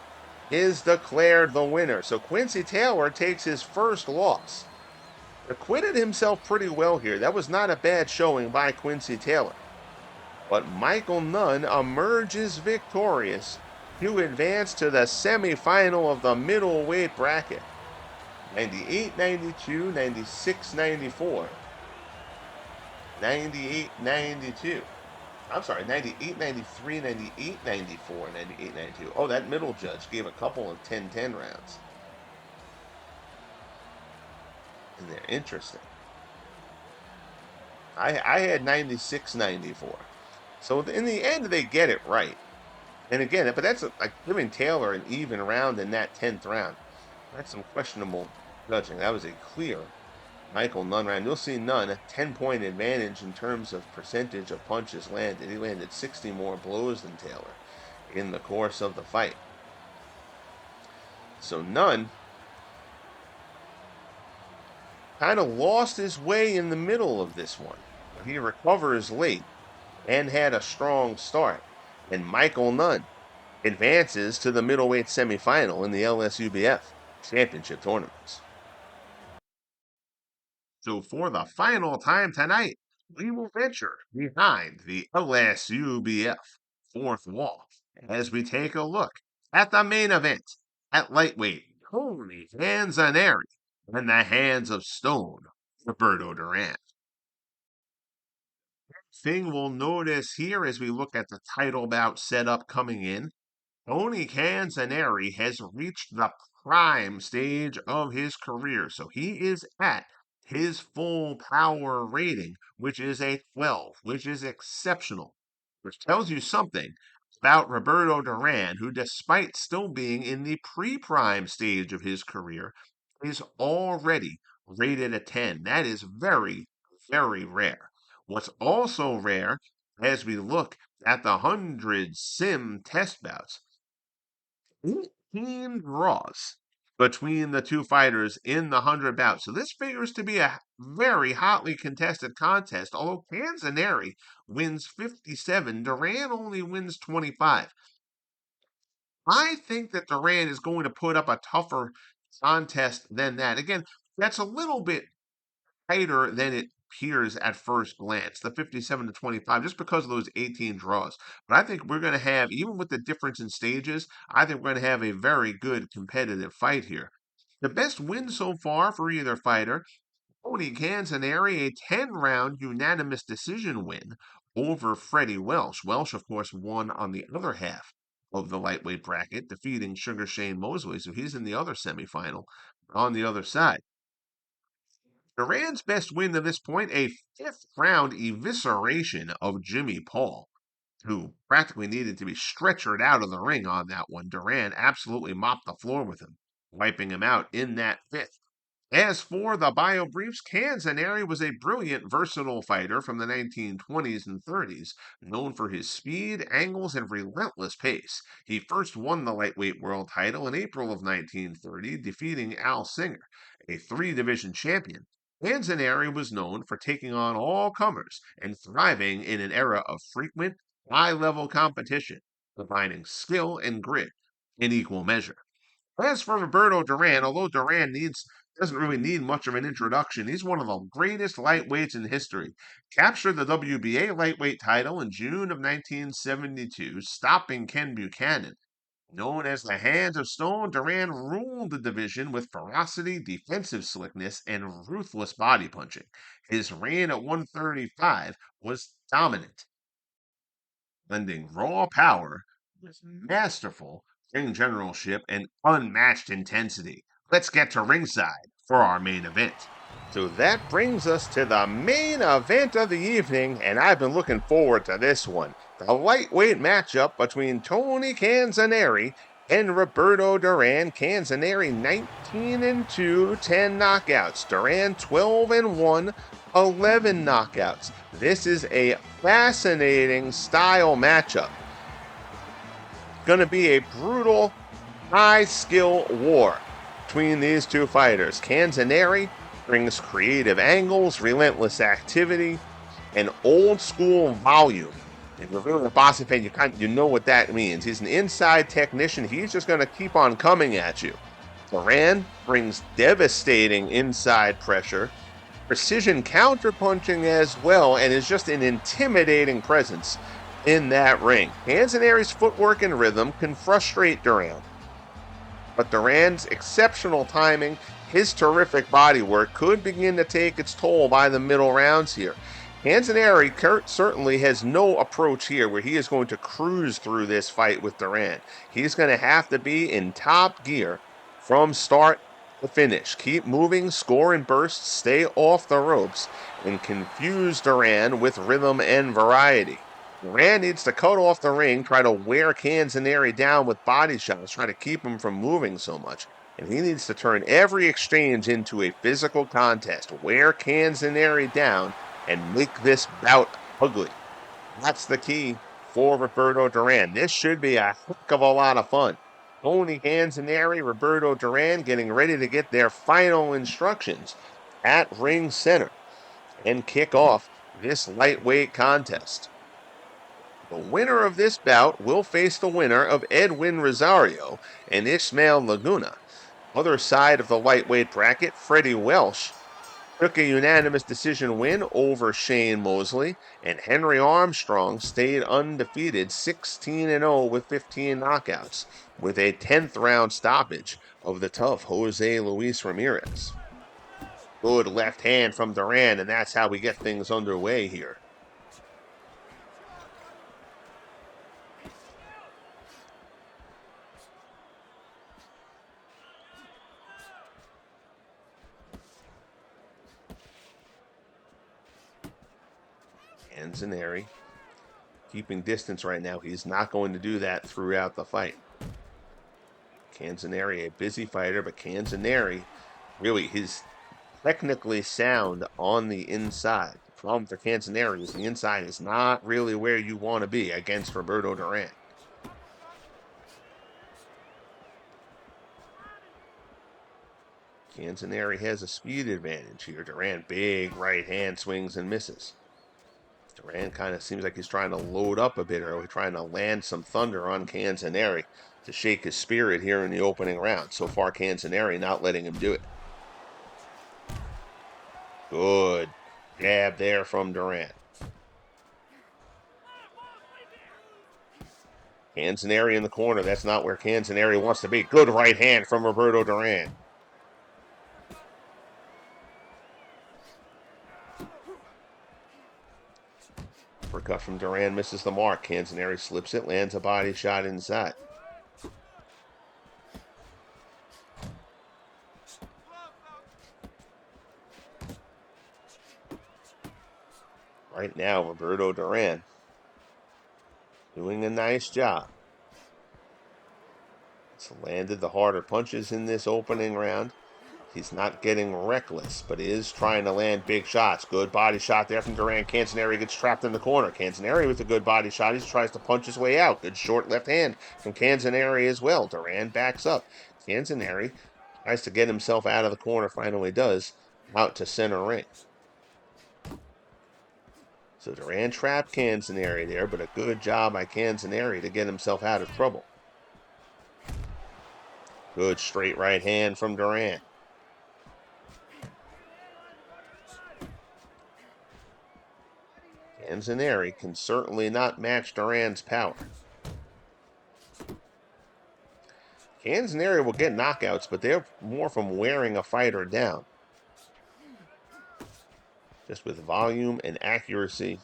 is declared the winner. So Quincy Taylor takes his first loss acquitted himself pretty well here. That was not a bad showing by Quincy Taylor. But Michael Nunn emerges victorious to advance to the semifinal of the middleweight bracket. 98-92, 96-94, 98-92. I'm sorry, 98-93, 98-94, 98-92. Oh, that middle judge gave a couple of 10-10 rounds. And they're interesting. I had 96-94. So in the end, they get it right. And again, but that's like giving Taylor an even round in that 10th round. That's some questionable judging. That was a clear Michael Nunn round. You'll see Nunn, a 10-point advantage in terms of percentage of punches landed. He landed 60 more blows than Taylor in the course of the fight. So Nunn kind of lost his way in the middle of this one. He recovers late and had a strong start. And Michael Nunn advances to the middleweight semifinal in the LSUBF Championship Tournament. So for the final time tonight, we will venture behind the LSUBF fourth wall as we take a look at the main event at lightweight. Tony Canzoneri in the hands of stone, Roberto Duran. Thing we'll notice here as we look at the title bout setup coming in, Tony Canzoneri has reached the prime stage of his career. So he is at his full power rating, which is a 12, which is exceptional, which tells you something about Roberto Duran, who despite still being in the pre-prime stage of his career, is already rated a 10. That is very, very rare. What's also rare as we look at the 100 sim test bouts, 18 draws between the two fighters in the 100 bouts. So this figures to be a very hotly contested contest, although Canzoneri wins 57, Duran only wins 25. I think that Duran is going to put up a tougher contest than that. Again, that's a little bit tighter than it appears at first glance, the 57-25, just because of those 18 draws. But I think we're going to have, even with the difference in stages, I think we're going to have a very good competitive fight here. The best win so far for either fighter, Tony Canzoneri, a 10-round unanimous decision win over Freddie Welsh. Welsh, of course, won on the other half of the lightweight bracket, defeating Sugar Shane Mosley, so he's in the other semifinal on the other side. Duran's best win to this point, a 5th-round evisceration of Jimmy Paul, who practically needed to be stretchered out of the ring on that one. Duran absolutely mopped the floor with him, wiping him out in that 5th. As for the bio briefs, Canzoneri was a brilliant, versatile fighter from the 1920s and 30s, known for his speed, angles, and relentless pace. He first won the lightweight world title in April of 1930, defeating Al Singer, a 3-division champion. Canzoneri was known for taking on all comers and thriving in an era of frequent, high-level competition, combining skill and grit in equal measure. As for Roberto Duran, although Duran doesn't really need much of an introduction, he's one of the greatest lightweights in history. Captured the WBA lightweight title in June of 1972, stopping Ken Buchanan. Known as the Hands of Stone, Duran ruled the division with ferocity, defensive slickness, and ruthless body punching. His reign at 135 was dominant, blending raw power with masterful ring generalship and unmatched intensity. Let's get to ringside for our main event. So that brings us to the main event of the evening, and I've been looking forward to this one. The lightweight matchup between Tony Canzoneri and Roberto Duran. Canzoneri 19-2, 10 knockouts. Duran 12-1, 11 knockouts. This is a fascinating style matchup. Going to be a brutal, high-skill war between these two fighters. Canzoneri brings creative angles, relentless activity, and old-school volume. If you're really a boxing fan, you know what that means. He's an inside technician. He's just going to keep on coming at you. Duran brings devastating inside pressure precision counterpunching as well, and is just an intimidating presence in that ring. Canzoneri's footwork and rhythm can frustrate Duran, but Duran's exceptional timing, his terrific body work, could begin to take its toll by the middle rounds here. Canzoneri certainly has no approach here where he is going to cruise through this fight with Duran. He's going to have to be in top gear from start to finish. Keep moving, score in bursts, stay off the ropes, and confuse Duran with rhythm and variety. Duran needs to cut off the ring, try to wear Canzoneri down with body shots, try to keep him from moving so much. And he needs to turn every exchange into a physical contest, wear Canzoneri down, and make this bout ugly. That's the key for Roberto Duran. This should be a heck of a lot of fun. Tony Canzoneri, Roberto Duran getting ready to get their final instructions at ring center and kick off this lightweight contest. The winner of this bout will face the winner of Edwin Rosario and Ismael Laguna. Other side of the lightweight bracket, Freddie Welsh took a unanimous decision win over Shane Mosley, and Henry Armstrong stayed undefeated 16-0 with 15 knockouts, with a 10th round stoppage of the tough Jose Luis Ramirez. Good left hand from Duran, and that's how we get things underway here. Canzoneri keeping distance right now. He's not going to do that throughout the fight. Canzoneri, a busy fighter, but Canzoneri, really, he's technically sound on the inside. The problem for Canzoneri is the inside is not really where you want to be against Roberto Duran. Canzoneri has a speed advantage here. Duran, big right hand swings and misses. Duran kind of seems like he's trying to load up a bit, or trying to land some thunder on Canzoneri to shake his spirit here in the opening round. So far, Canzoneri not letting him do it. Good jab there from Duran. Canzoneri in the corner. That's not where Canzoneri wants to be. Good right hand from Roberto Duran. Uppercut from Duran misses the mark. Canzoneri slips it, lands a body shot inside. Right now, Roberto Duran doing a nice job. He's landed the harder punches in this opening round. He's not getting reckless, but is trying to land big shots. Good body shot there from Duran. Canzoneri gets trapped in the corner. Canzoneri with a good body shot. He tries to punch his way out. Good short left hand from Canzoneri as well. Duran backs up. Canzoneri tries to get himself out of the corner. Finally does. Out to center ring. So Duran trapped Canzoneri there, but a good job by Canzoneri to get himself out of trouble. Good straight right hand from Duran. Canzoneri can certainly not match Duran's power. Canzoneri will get knockouts, but they're more from wearing a fighter down. Just with volume and accuracy,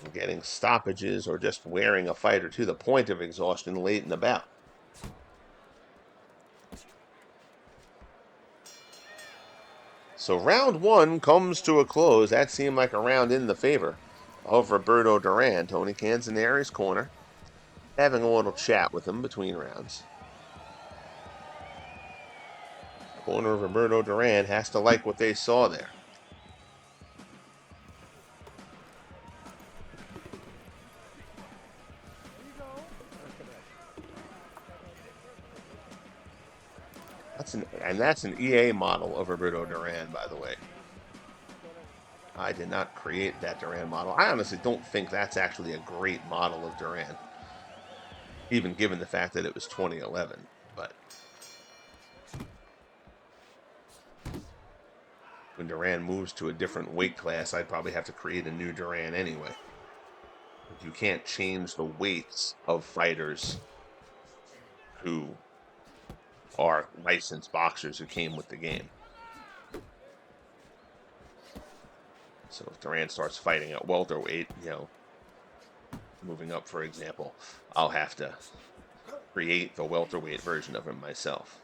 and getting stoppages or just wearing a fighter to the point of exhaustion late in the bout. So round one comes to a close. That seemed like a round in the favor of Roberto Duran. Tony Canzoneri's corner, having a little chat with him between rounds. Corner of Roberto Duran has to like what they saw there. That's an EA model of Roberto Duran, by the way. I did not create that Duran model. I honestly don't think that's actually a great model of Duran, even given the fact that it was 2011. But when Duran moves to a different weight class, I'd probably have to create a new Duran anyway. You can't change the weights of fighters who are licensed boxers who came with the game. So if Duran starts fighting at welterweight, moving up, for example, I'll have to create the welterweight version of him myself.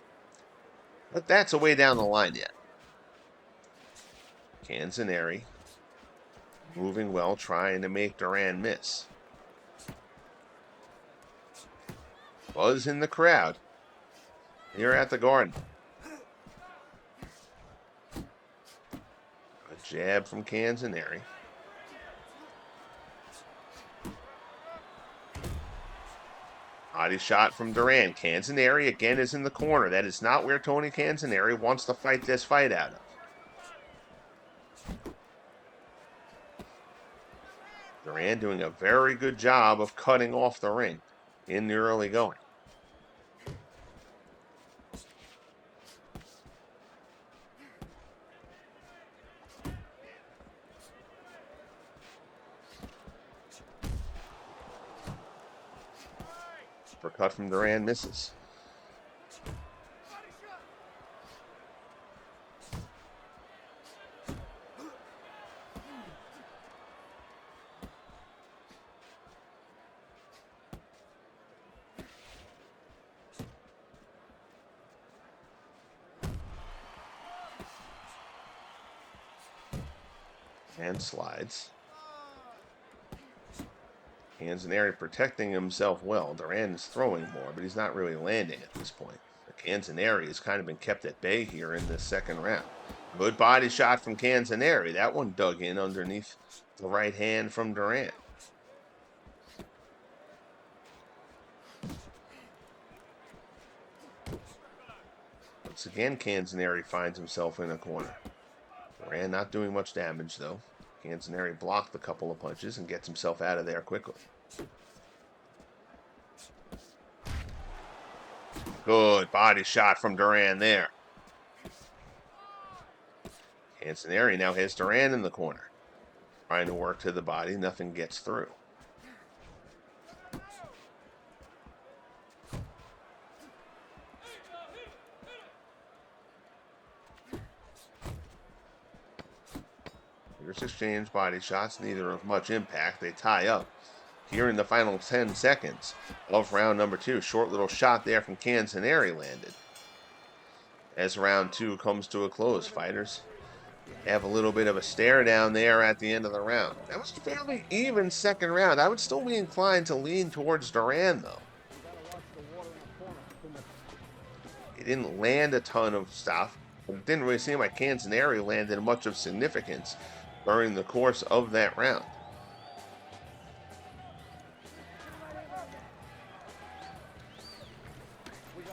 But that's a way down the line yet. Canzoneri moving well, trying to make Duran miss. Buzz in the crowd here at the Garden. A jab from Canzoneri. Body shot from Duran. Canzoneri again is in the corner. That is not where Tony Canzoneri wants to fight this fight out of. Duran doing a very good job of cutting off the ring in the early going. Uppercut from Duran misses. And slides. Canzoneri protecting himself well. Duran is throwing more, but he's not really landing at this point. Canzoneri has kind of been kept at bay here in this second round. Good body shot from Canzoneri. That one dug in underneath the right hand from Duran. Once again, Canzoneri finds himself in a corner. Duran not doing much damage, though. Canzoneri blocked a couple of punches and gets himself out of there quickly. Good body shot from Duran there. Canzoneri now has Duran in the corner. Trying to work to the body, nothing gets through. Exchange body shots, neither of much impact. They tie up here in the final 10 seconds of round number 2. Short little shot there from Canzoneri landed. As round 2 comes to a close, fighters have a little bit of a stare down there at the end of the round. That was a fairly even second round. I would still be inclined to lean towards Duran, though. He didn't land a ton of stuff. It didn't really seem like Canzoneri landed much of significance during the course of that round.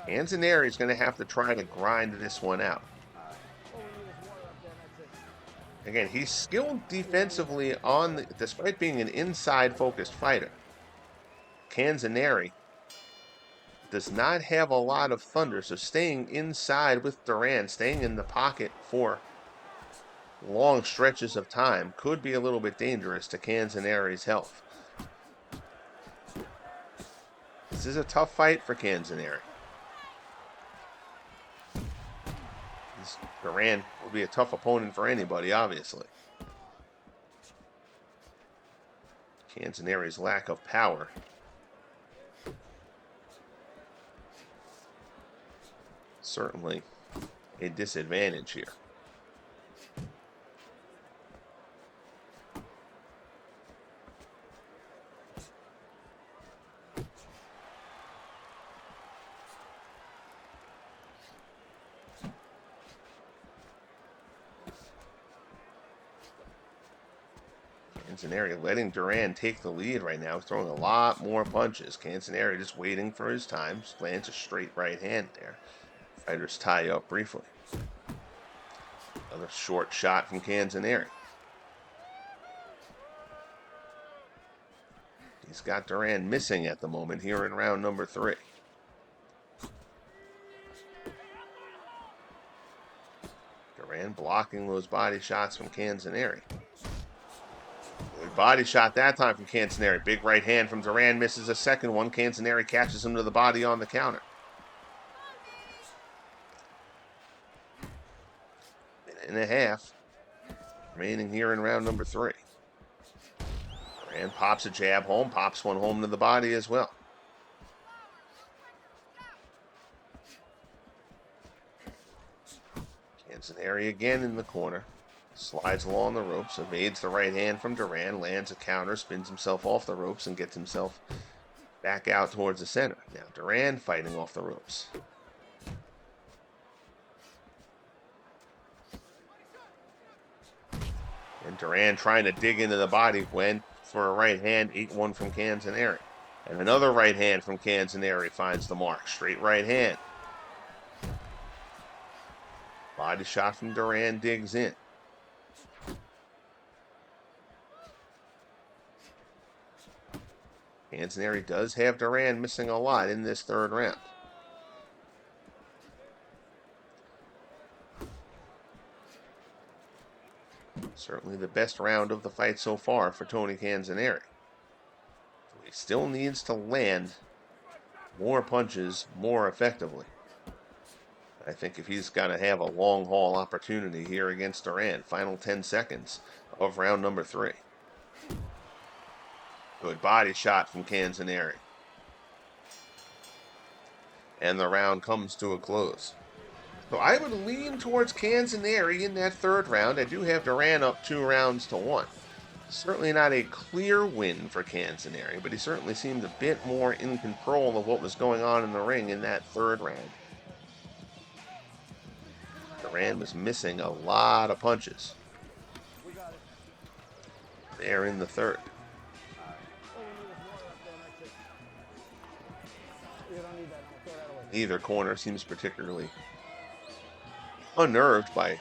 Canzoneri is going to have to try to grind this one out. Again, he's skilled defensively despite being an inside-focused fighter. Canzoneri does not have a lot of thunder, so staying inside with Duran, staying in the pocket for long stretches of time could be a little bit dangerous to Canzoneri's health. This is a tough fight for Canzoneri. Duran will be a tough opponent for anybody, obviously. Canzoneri's lack of power certainly a disadvantage here. Canzoneri letting Duran take the lead right now, throwing a lot more punches. Canzoneri just waiting for his time, lands a straight right hand there. Fighters tie up briefly. Another short shot from Canzoneri. He's got Duran missing at the moment here in round number 3. Duran blocking those body shots from Canzoneri. Good body shot that time from Canzoneri. Big right hand from Duran, misses a second one. Canzoneri catches him to the body on the counter. Minute and a half remaining here in round number 3. Duran pops a jab home, pops one home to the body as well. Canzoneri again in the corner. Slides along the ropes, evades the right hand from Duran, lands a counter, spins himself off the ropes, and gets himself back out towards the center. Now Duran fighting off the ropes. And Duran trying to dig into the body, went for a right hand, 8-1 from Canzoneri. And another right hand from Canzoneri finds the mark. Straight right hand. Body shot from Duran, digs in. Canzoneri does have Duran missing a lot in this third round. Certainly the best round of the fight so far for Tony Canzoneri. He still needs to land more punches more effectively. I think if he's got to have a long haul opportunity here against Duran, final 10 seconds of round number 3. Good body shot from Canzoneri. And the round comes to a close. So I would lean towards Canzoneri in that third round. I do have Duran up 2-1. Certainly not a clear win for Canzoneri, but he certainly seemed a bit more in control of what was going on in the ring in that third round. Duran was missing a lot of punches there in the third. Neither corner seems particularly unnerved by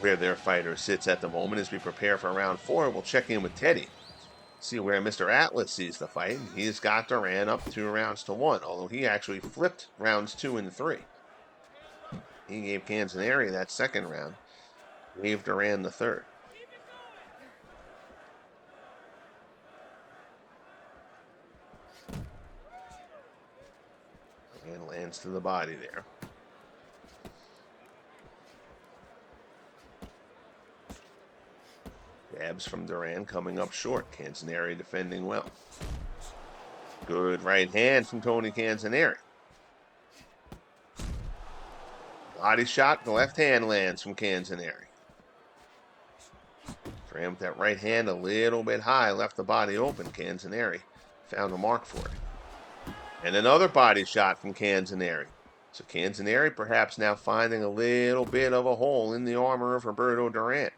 where their fighter sits at the moment. As we prepare for round 4, we'll check in with Teddy, see where Mr. Atlas sees the fight. He's got Duran up 2-1, although he actually flipped rounds 2 and 3. He gave Canzoneri that second round, gave Duran the third. And lands to the body there. Jabs from Duran coming up short. Canzoneri defending well. Good right hand from Tony Canzoneri. Body shot, the left hand lands from Canzoneri. Duran with that right hand a little bit high, left the body open. Canzoneri found a mark for it. And another body shot from Canzoneri. So Canzoneri perhaps now finding a little bit of a hole in the armor of Roberto Duran.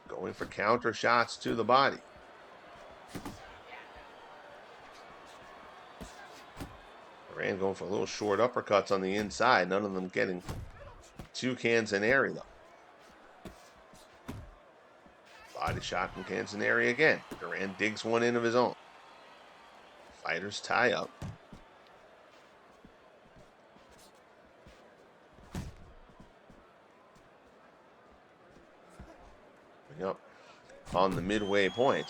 Going for counter shots to the body. Duran going for little short uppercuts on the inside. None of them getting to Canzoneri though. Body shot from Canzoneri again. Duran digs one in of his own. Fighters tie up. Up on the midway point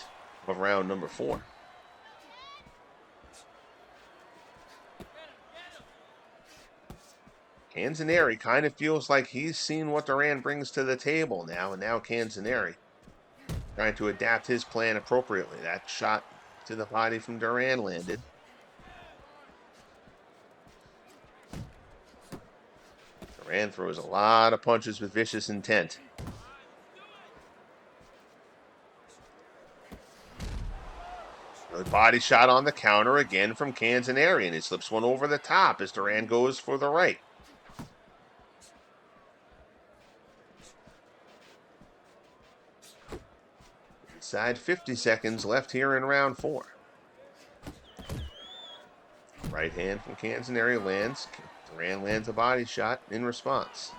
of round number 4. Canzoneri kind of feels like he's seen what Duran brings to the table now, and now Canzoneri trying to adapt his plan appropriately. That shot to the body from Duran landed. Duran throws a lot of punches with vicious intent. Good body shot on the counter again from Canzoneri, and he slips one over the top as Duran goes for the right. Inside 50 seconds left here in round 4. Right hand from Canzoneri lands. Duran lands a body shot in response.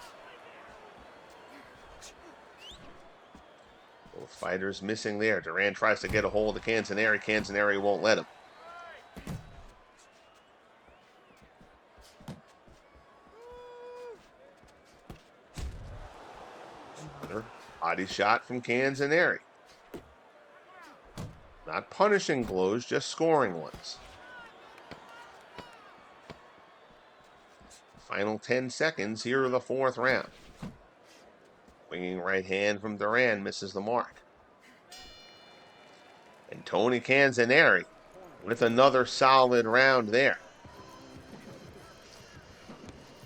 Both fighters missing there. Duran tries to get a hold of Canzoneri. Canzoneri won't let him. Another body shot from Canzoneri. Not punishing blows, just scoring ones. Final 10 seconds here of the fourth round. Swinging right hand from Duran misses the mark. And Tony Canzoneri with another solid round there.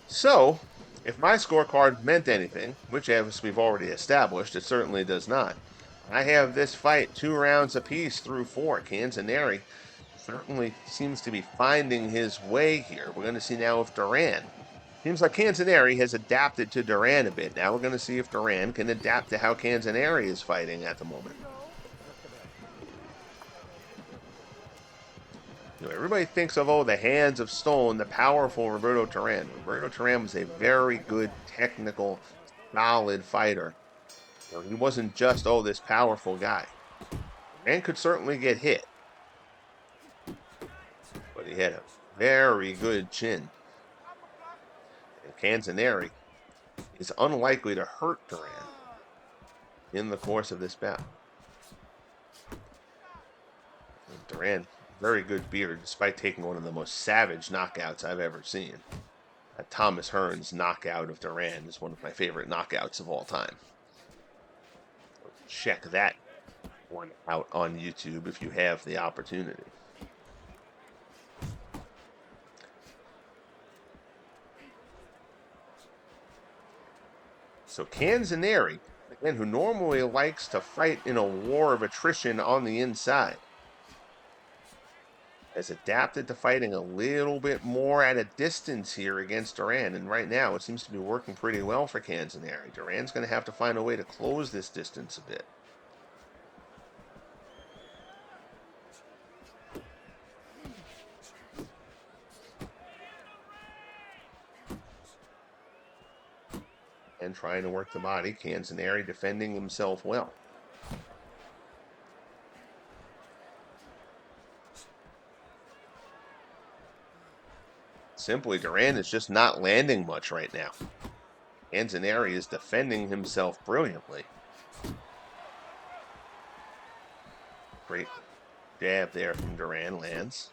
So, if my scorecard meant anything, which as we've already established, it certainly does not, I have this fight 2 rounds apiece through 4. Canzoneri certainly seems to be finding his way here. We're going to see now if Duran. Seems like Canzoneri has adapted to Duran a bit. Now we're going to see if Duran can adapt to how Canzoneri is fighting at the moment. You know, everybody thinks of, the hands of stone, the powerful Roberto Duran. Roberto Duran was a very good, technical, solid fighter. You know, he wasn't just, this powerful guy. Duran could certainly get hit. But he had a very good chin. And Canzoneri is unlikely to hurt Duran in the course of this bout. And Duran, very good beard, despite taking one of the most savage knockouts I've ever seen. Thomas Hearn's knockout of Duran is one of my favorite knockouts of all time. Check that one out on YouTube if you have the opportunity. So Canzoneri, again, who normally likes to fight in a war of attrition on the inside, has adapted to fighting a little bit more at a distance here against Duran. And right now, it seems to be working pretty well for Canzoneri. Duran's going to have to find a way to close this distance a bit. And trying to work the body. Canzoneri defending himself well. Simply, Duran is just not landing much right now. Canzoneri is defending himself brilliantly. Great jab there from Duran lands.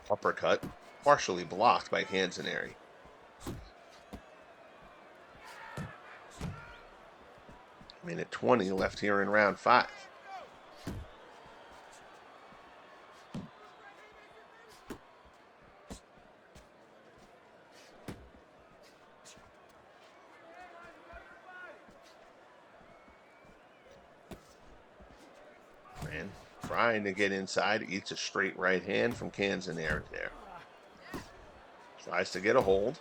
Uppercut, partially blocked by Canzoneri. Minute 20 left here in round 5. And trying to get inside, eats a straight right hand from Canzoneri there. Tries to get a hold.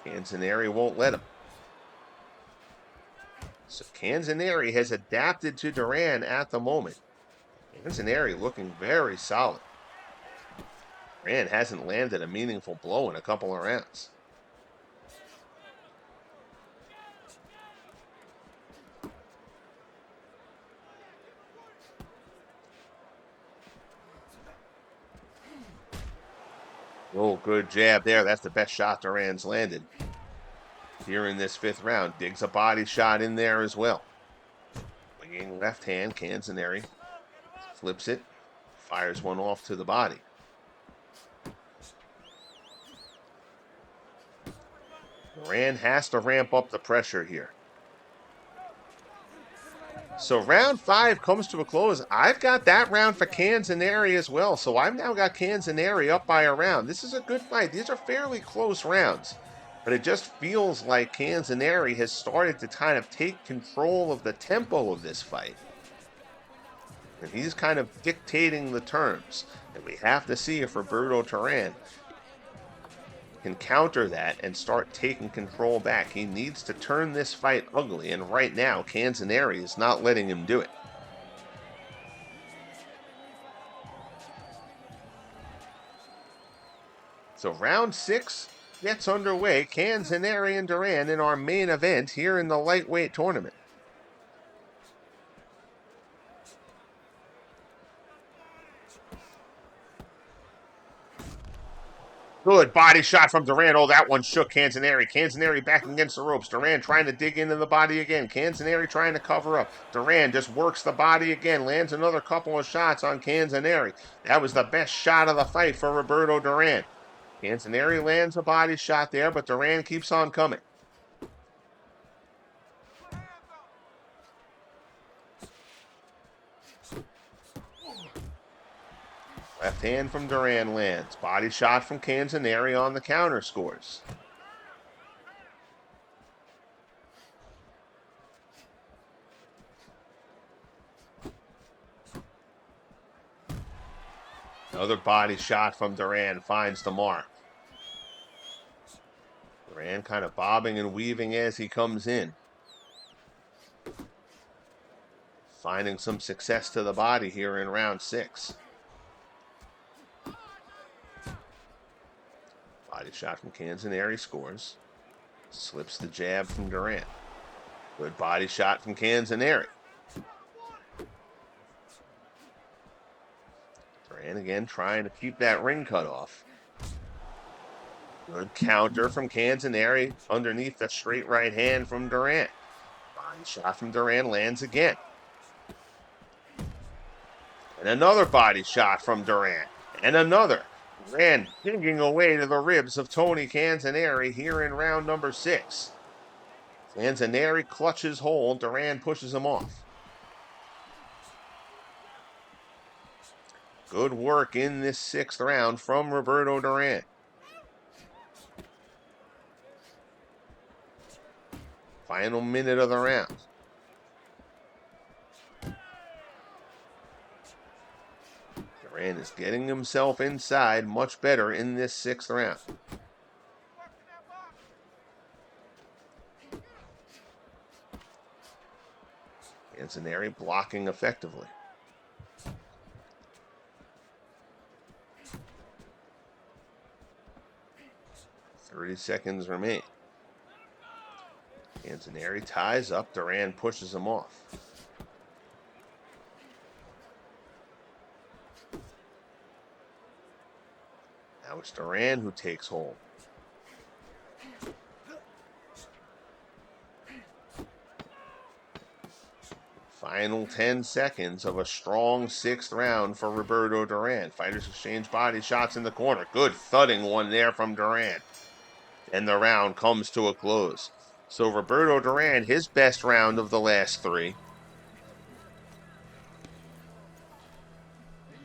Canzoneri won't let him. So Canzoneri has adapted to Duran at the moment. Canzoneri looking very solid. Duran hasn't landed a meaningful blow in a couple of rounds. Oh, good jab there. That's the best shot Duran's landed here in this 5th round. Digs a body shot in there as well. Winging left hand, Canzoneri flips it, fires one off to the body. Duran has to ramp up the pressure here. So round 5 comes to a close. I've got that round for Canzoneri as well. So I've now got Canzoneri up by a round. This is a good fight. These are fairly close rounds. But it just feels like Canzoneri has started to kind of take control of the tempo of this fight. And he's kind of dictating the terms. And we have to see if Roberto Duran can counter that and start taking control back. He needs to turn this fight ugly, and right now Canzoneri is not letting him do it. So round 6 gets underway. Canzoneri and Duran in our main event here in the lightweight tournament. Good body shot from Duran. Oh, that one shook Canzoneri. Canzoneri back against the ropes. Duran trying to dig into the body again. Canzoneri trying to cover up. Duran just works the body again. Lands another couple of shots on Canzoneri. That was the best shot of the fight for Roberto Duran. Canzoneri lands a body shot there, but Duran keeps on coming. Left hand from Duran lands. Body shot from Canzoneri on the counter scores. Another body shot from Duran finds the mark. Duran kind of bobbing and weaving as he comes in. Finding some success to the body here in round 6. Body shot from Canzoneri scores. Slips the jab from Duran. Good body shot from Canzoneri. Duran again trying to keep that ring cut off. Good counter from Canzoneri underneath the straight right hand from Duran. Body shot from Duran lands again. And another body shot from Duran. And another. Duran digging away to the ribs of Tony Canzoneri here in round number 6. Canzoneri clutches hold. Duran pushes him off. Good work in this 6th round from Roberto Duran. Final minute of the round. Duran is getting himself inside much better in this 6th round. Canzoneri blocking effectively. 30 seconds remain. Canzoneri ties up. Duran pushes him off. Now it's Duran who takes hold. Final 10 seconds of a strong 6th round for Roberto Duran. Fighters exchange body shots in the corner. Good thudding one there from Duran. And the round comes to a close. So Roberto Duran, his best round of the last 3.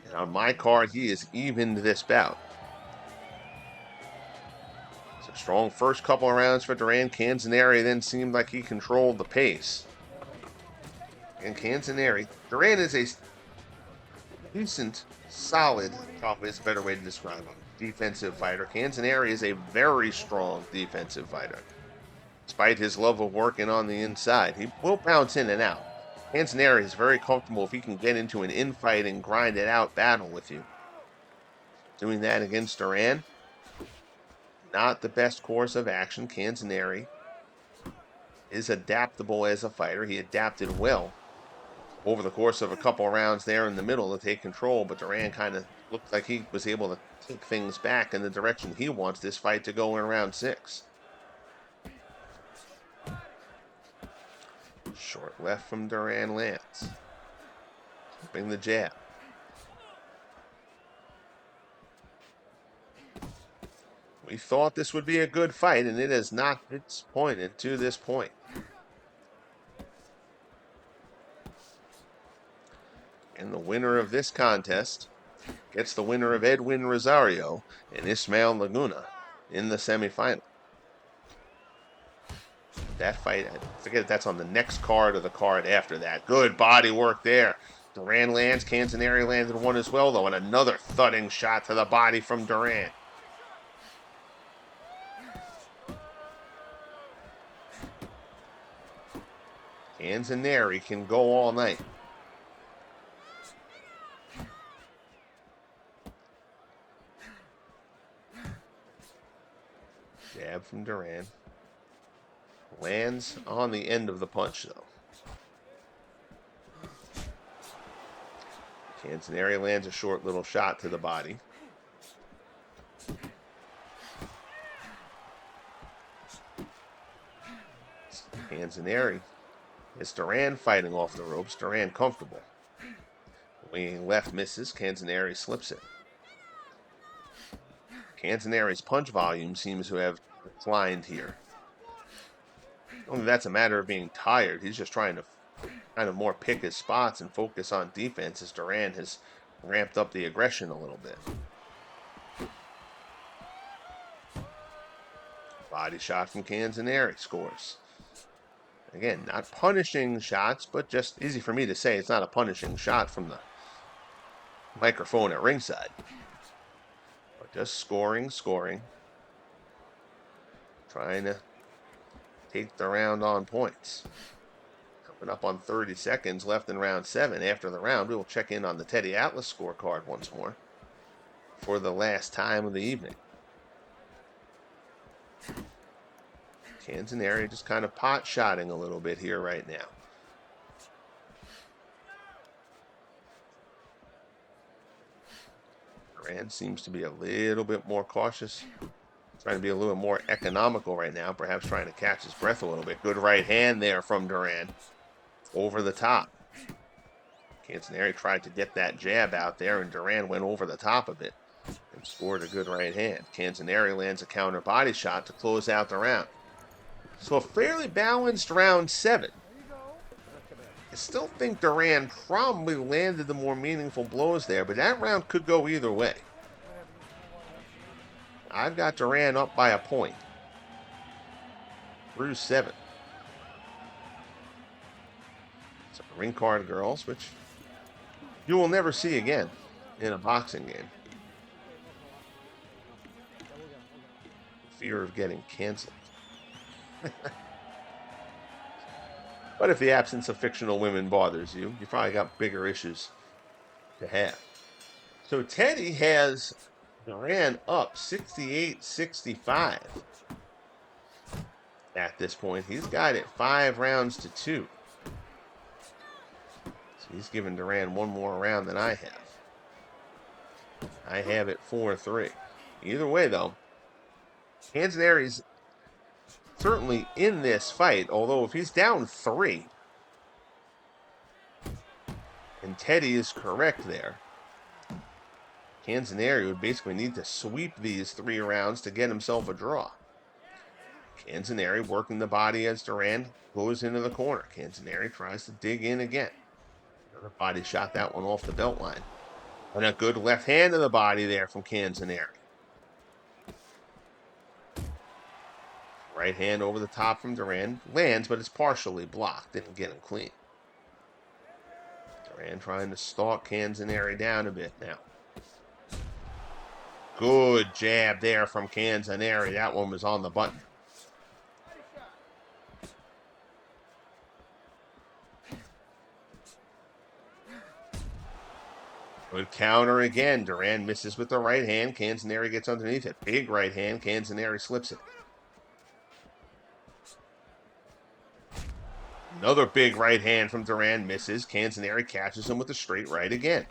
And on my card, he has evened this bout. It's a strong first couple of rounds for Duran. Canzoneri then seemed like he controlled the pace. And Canzoneri, Duran is a decent, solid, probably is a better way to describe him, defensive fighter. Canzoneri is a very strong defensive fighter. Despite his love of working on the inside, he will bounce in and out. Canzoneri is very comfortable if he can get into an infighting, grinded out battle with you. Doing that against Duran, not the best course of action. Canzoneri is adaptable as a fighter. He adapted well over the course of a couple of rounds there in the middle to take control, but Duran kind of looked like he was able to take things back in the direction he wants this fight to go in round 6. Short left from Duran lands. Keeping the jab. We thought this would be a good fight, and it has not disappointed to this point. And the winner of this contest gets the winner of Edwin Rosario and Ismael Laguna in the semifinal. That fight, I forget if that's on the next card or the card after that. Good body work there. Duran lands. Canzoneri landed one as well, though, and another thudding shot to the body from Duran. Canzoneri can go all night. Jab from Duran. Lands on the end of the punch, though. Canzoneri lands a short little shot to the body. Canzoneri. It's Duran fighting off the ropes. Duran comfortable. Winging left misses. Canzoneri slips it. Canzoneri's punch volume seems to have declined here. Only that's a matter of being tired. He's just trying to kind of more pick his spots and focus on defense as Duran has ramped up the aggression a little bit. Body shot from Canzoneri scores. Again, not punishing shots, but just easy for me to say it's not a punishing shot from the microphone at ringside. But just scoring. Trying to take the round on points. Coming up on 30 seconds left in round 7. After the round, we will check in on the Teddy Atlas scorecard once more for the last time of the evening. Canzoneri just kind of pot-shotting a little bit here right now. Duran seems to be a little bit more cautious. Trying to be a little more economical right now. Perhaps trying to catch his breath a little bit. Good right hand there from Duran. Over the top. Canzoneri tried to get that jab out there, and Duran went over the top of it and scored a good right hand. Canzoneri lands a counter body shot to close out the round. So a fairly balanced round 7. I still think Duran probably landed the more meaningful blows there, but that round could go either way. I've got Duran up by a point through 7. Some ring card girls, which you will never see again in a boxing game. Fear of getting canceled. But if the absence of fictional women bothers you, you probably got bigger issues to have. So Teddy has Duran up 68-65 at this point. He's got it 5 rounds to 2. So he's given Duran one more round than I have. I have it 4-3. Either way, though, Canzoneri's certainly in this fight, although if he's down 3, and Teddy is correct there, Canzoneri would basically need to sweep these 3 rounds to get himself a draw. Canzoneri working the body as Duran goes into the corner. Canzoneri tries to dig in again. Another body shot, that one off the belt line. And a good left hand to the body there from Canzoneri. Right hand over the top from Duran. Lands, but it's partially blocked. Didn't get him clean. Duran trying to stalk Canzoneri down a bit now. Good jab there from Canzoneri. That one was on the button. Good counter again. Duran misses with the right hand. Canzoneri gets underneath it. Big right hand. Canzoneri slips it. Another big right hand from Duran misses. Canzoneri catches him with a straight right again.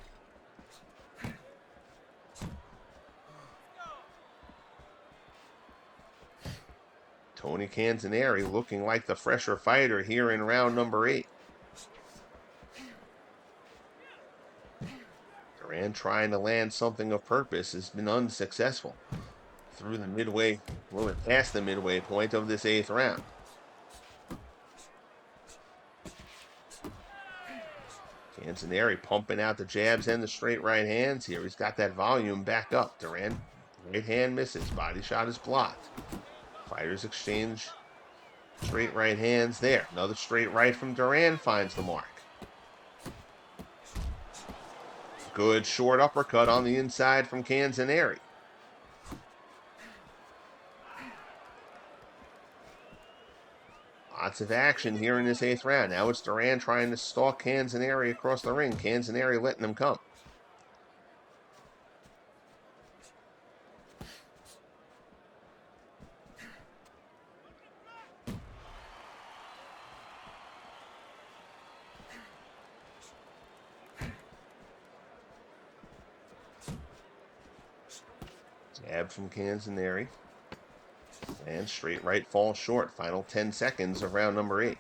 Tony Canzoneri looking like the fresher fighter here in round number 8. Duran trying to land something of purpose has been unsuccessful through the midway, well, past the midway point of this 8th round. Canzoneri pumping out the jabs and the straight right hands here. He's got that volume back up. Duran, right hand misses. Body shot is blocked. Fighters exchange straight right hands there. Another straight right from Duran finds the mark. Good short uppercut on the inside from Canzoneri. Lots of action here in this 8th round. Now it's Duran trying to stalk Canzoneri across the ring. Canzoneri letting him come. Jab from Canzoneri. And straight right falls short. Final 10 seconds of round number 8.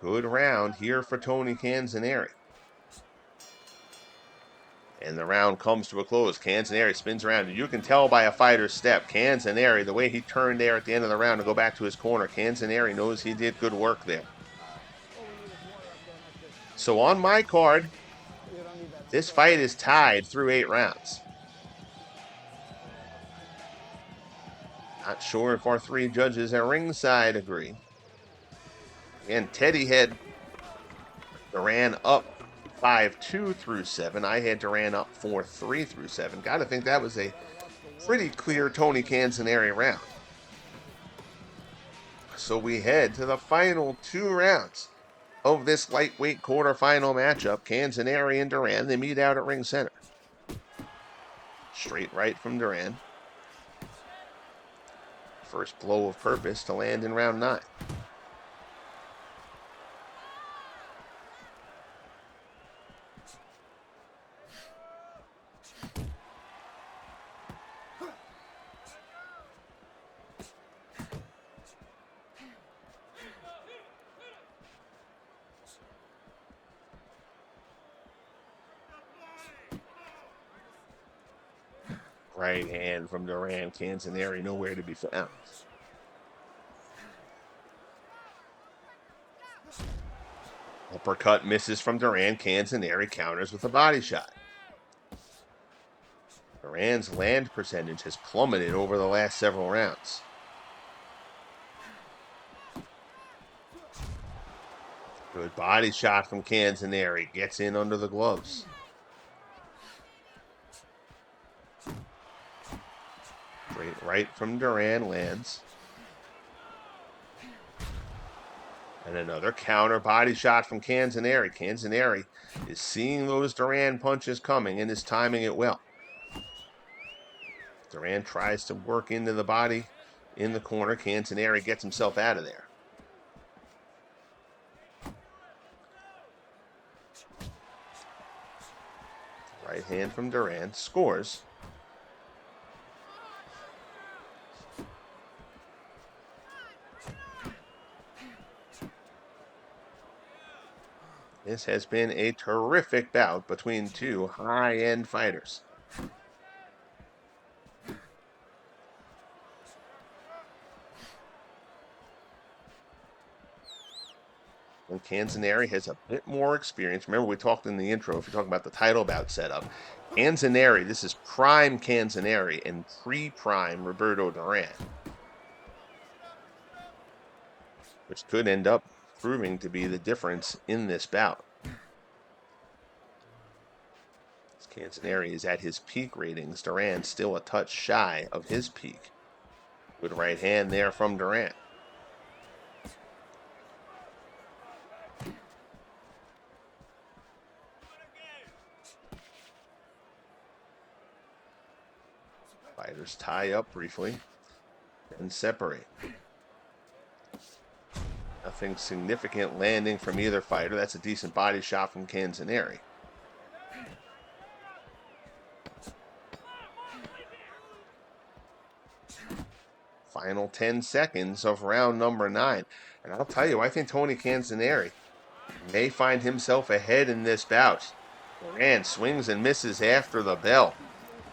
Good round here for Tony Canzoneri. And the round comes to a close. Canzoneri spins around. You can tell by a fighter's step. Canzoneri, the way he turned there at the end of the round to go back to his corner, Canzoneri knows he did good work there. So on my card, this fight is tied through 8 rounds. Not sure if our 3 judges at ringside agree. Again, Teddy had Duran up 5-2 through 7. I had Duran up 4-3 through 7. Got to think that was a pretty clear Tony Canzoneri round. So we head to the final 2 rounds of this lightweight quarterfinal matchup. Canzoneri and Duran, they meet out at ring center. Straight right from Duran. First blow of purpose to land in round 9. Right hand from Duran. Canzoneri nowhere to be found. Uppercut misses from Duran. Canzoneri counters with a body shot. Duran's land percentage has plummeted over the last several rounds. Good body shot from Canzoneri. Gets in under the gloves. Straight right from Duran lands. And another counter body shot from Canzoneri. Canzoneri is seeing those Duran punches coming and is timing it well. Duran tries to work into the body in the corner. Canzoneri gets himself out of there. Right hand from Duran. Scores. This has been a terrific bout between 2 high-end fighters. And Canzoneri has a bit more experience. Remember, we talked in the intro, if you're talking about the title bout setup, Canzoneri, this is prime Canzoneri and pre-prime Roberto Duran, which could end up proving to be the difference in this bout. Canzoneri is at his peak ratings. Duran still a touch shy of his peak. Good right hand there from Duran. Fighters tie up briefly and separate. Nothing significant landing from either fighter. That's a decent body shot from Canzoneri. Final 10 seconds of round number 9. And I'll tell you, I think Tony Canzoneri may find himself ahead in this bout. Duran swings and misses after the bell.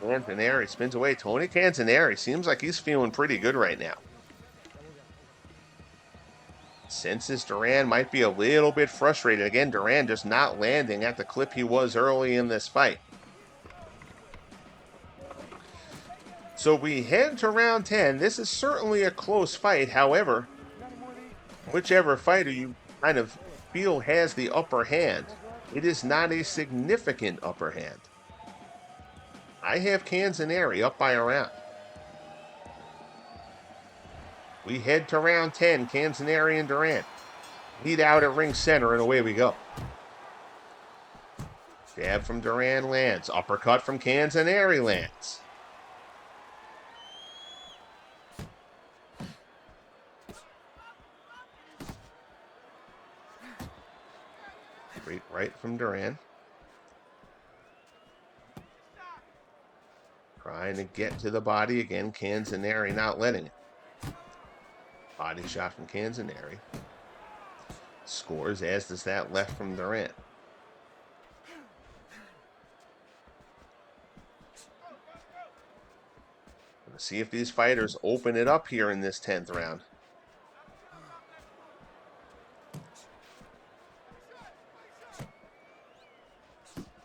Canzoneri spins away. Tony Canzoneri seems like he's feeling pretty good right now. Senses Duran might be a little bit frustrated. Again, Duran just not landing at the clip he was early in this fight. So we head to round 10. This is certainly a close fight. However, whichever fighter you kind of feel has the upper hand, it is not a significant upper hand. I have Canzoneri up by a round. We head to round 10. Canzoneri and Duran meet out at ring center, and away we go. Jab from Duran lands. Uppercut from Canzoneri lands. Straight right from Duran. Trying Trying to get to the body again. Canzoneri not letting it. Body shot from Canzoneri. Scores, as does that left from Duran. Let's see if these fighters open it up here in this 10th round.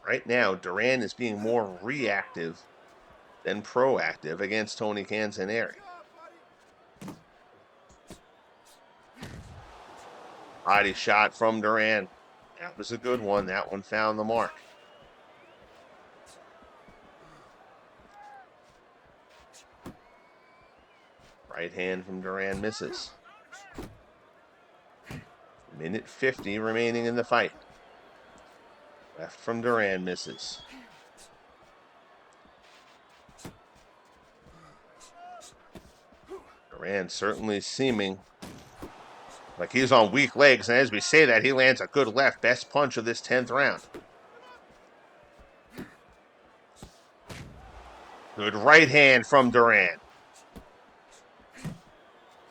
Right now, Duran is being more reactive than proactive against Tony Canzoneri. Body shot from Duran. That was a good one. That one found the mark. Right hand from Duran misses. Minute 50 remaining in the fight. Left from Duran misses. Duran certainly seeming like he's on weak legs, and as we say that, he lands a good left. Best punch of this 10th round. Good right hand from Duran.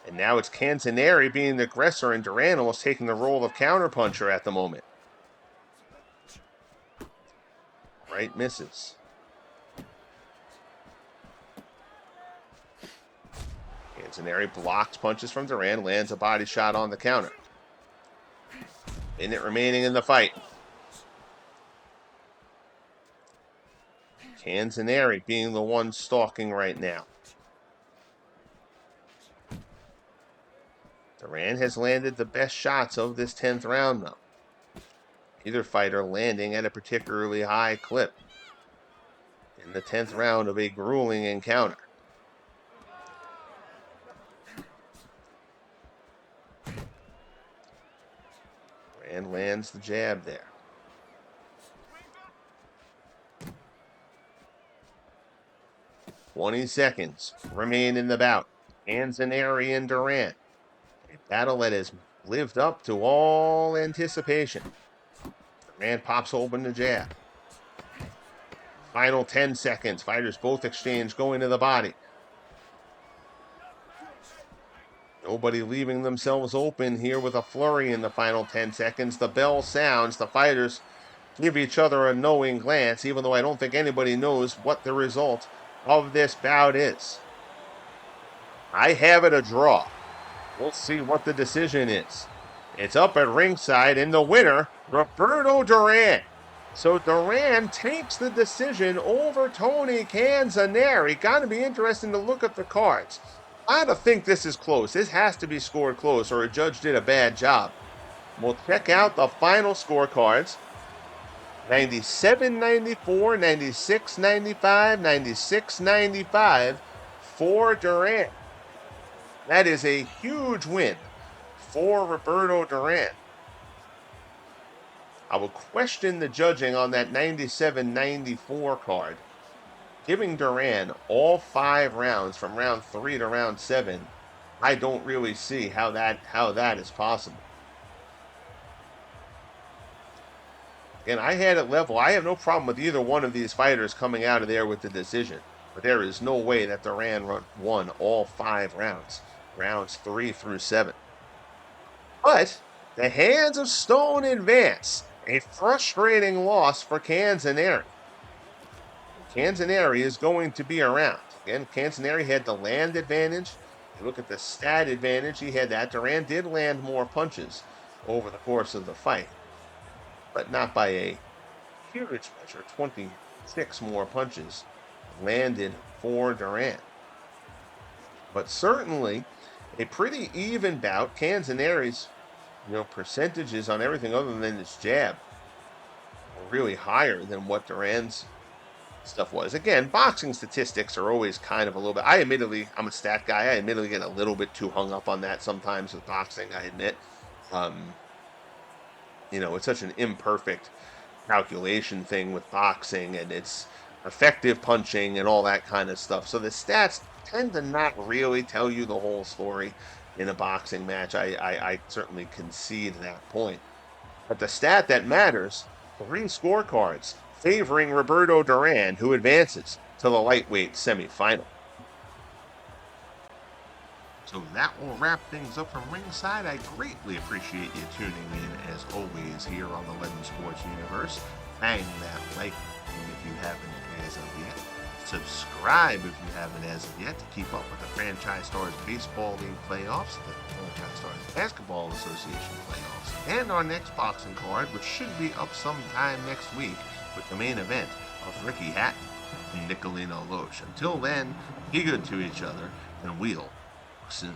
And now it's Canzoneri being the aggressor, and Duran almost taking the role of counterpuncher at the moment. Right misses. Canzoneri blocks punches from Duran, lands a body shot on the counter. Minute remaining in the fight. Canzoneri being the one stalking right now. Duran has landed the best shots of this 10th round, though. Either fighter landing at a particularly high clip in the 10th round of a grueling encounter. Duran lands the jab there. "20 seconds remain in the bout. Canzoneri and Duran. A battle that has lived up to all anticipation. Duran pops open the jab. Final 10 seconds. Fighters both exchange going to the body. Nobody leaving themselves open here with a flurry in the final 10 seconds. The bell sounds. The fighters give each other a knowing glance, even though I don't think anybody knows what the result of this bout is. I have it a draw. We'll see what the decision is. It's up at ringside, and the winner, Roberto Duran. So Duran takes the decision over Tony Canzoneri. Got to be interesting to look at the cards. I don't think this is close. This has to be scored close, or a judge did a bad job. We'll check out the final scorecards. 97-94, 96-95, 96-95 for Duran. That is a huge win for Roberto Duran. I will question the judging on that 97-94 card. Giving Duran all 5 rounds from round 3 to round 7, I don't really see how that is possible. Again, I had it level. I have no problem with either one of these fighters coming out of there with the decision. But there is no way that Duran won all 5 rounds. Rounds 3 through 7. But the hands of stone advance. A frustrating loss for Canzoneri. Canzoneri is going to be around. Again, Canzoneri had the land advantage. You look at the stat advantage, he had that. Duran did land more punches over the course of the fight, but not by a huge measure. 26 more punches landed for Duran. But certainly a pretty even bout. Canzoneri's percentages on everything other than his jab were really higher than what Duran's stuff was. Again, boxing statistics are always kind of a little bit, I'm a stat guy. I admittedly get a little bit too hung up on that sometimes with boxing, I admit. It's such an imperfect calculation thing with boxing, and it's effective punching and all that kind of stuff. So the stats tend to not really tell you the whole story in a boxing match. I certainly concede that point. But the stat that matters, 3 scorecards, favoring Roberto Duran, who advances to the lightweight semifinal. So that will wrap things up from ringside. I greatly appreciate you tuning in, as always, here on the Legend Sports Universe. Bang that like if you haven't as of yet. Subscribe if you haven't as of yet to keep up with the Franchise Stars Baseball League playoffs, the Franchise Stars Basketball Association playoffs, and our next boxing card, which should be up sometime next week with the main event of Ricky Hatton and Nicolino Loesch. Until then, be good to each other, and we'll soon.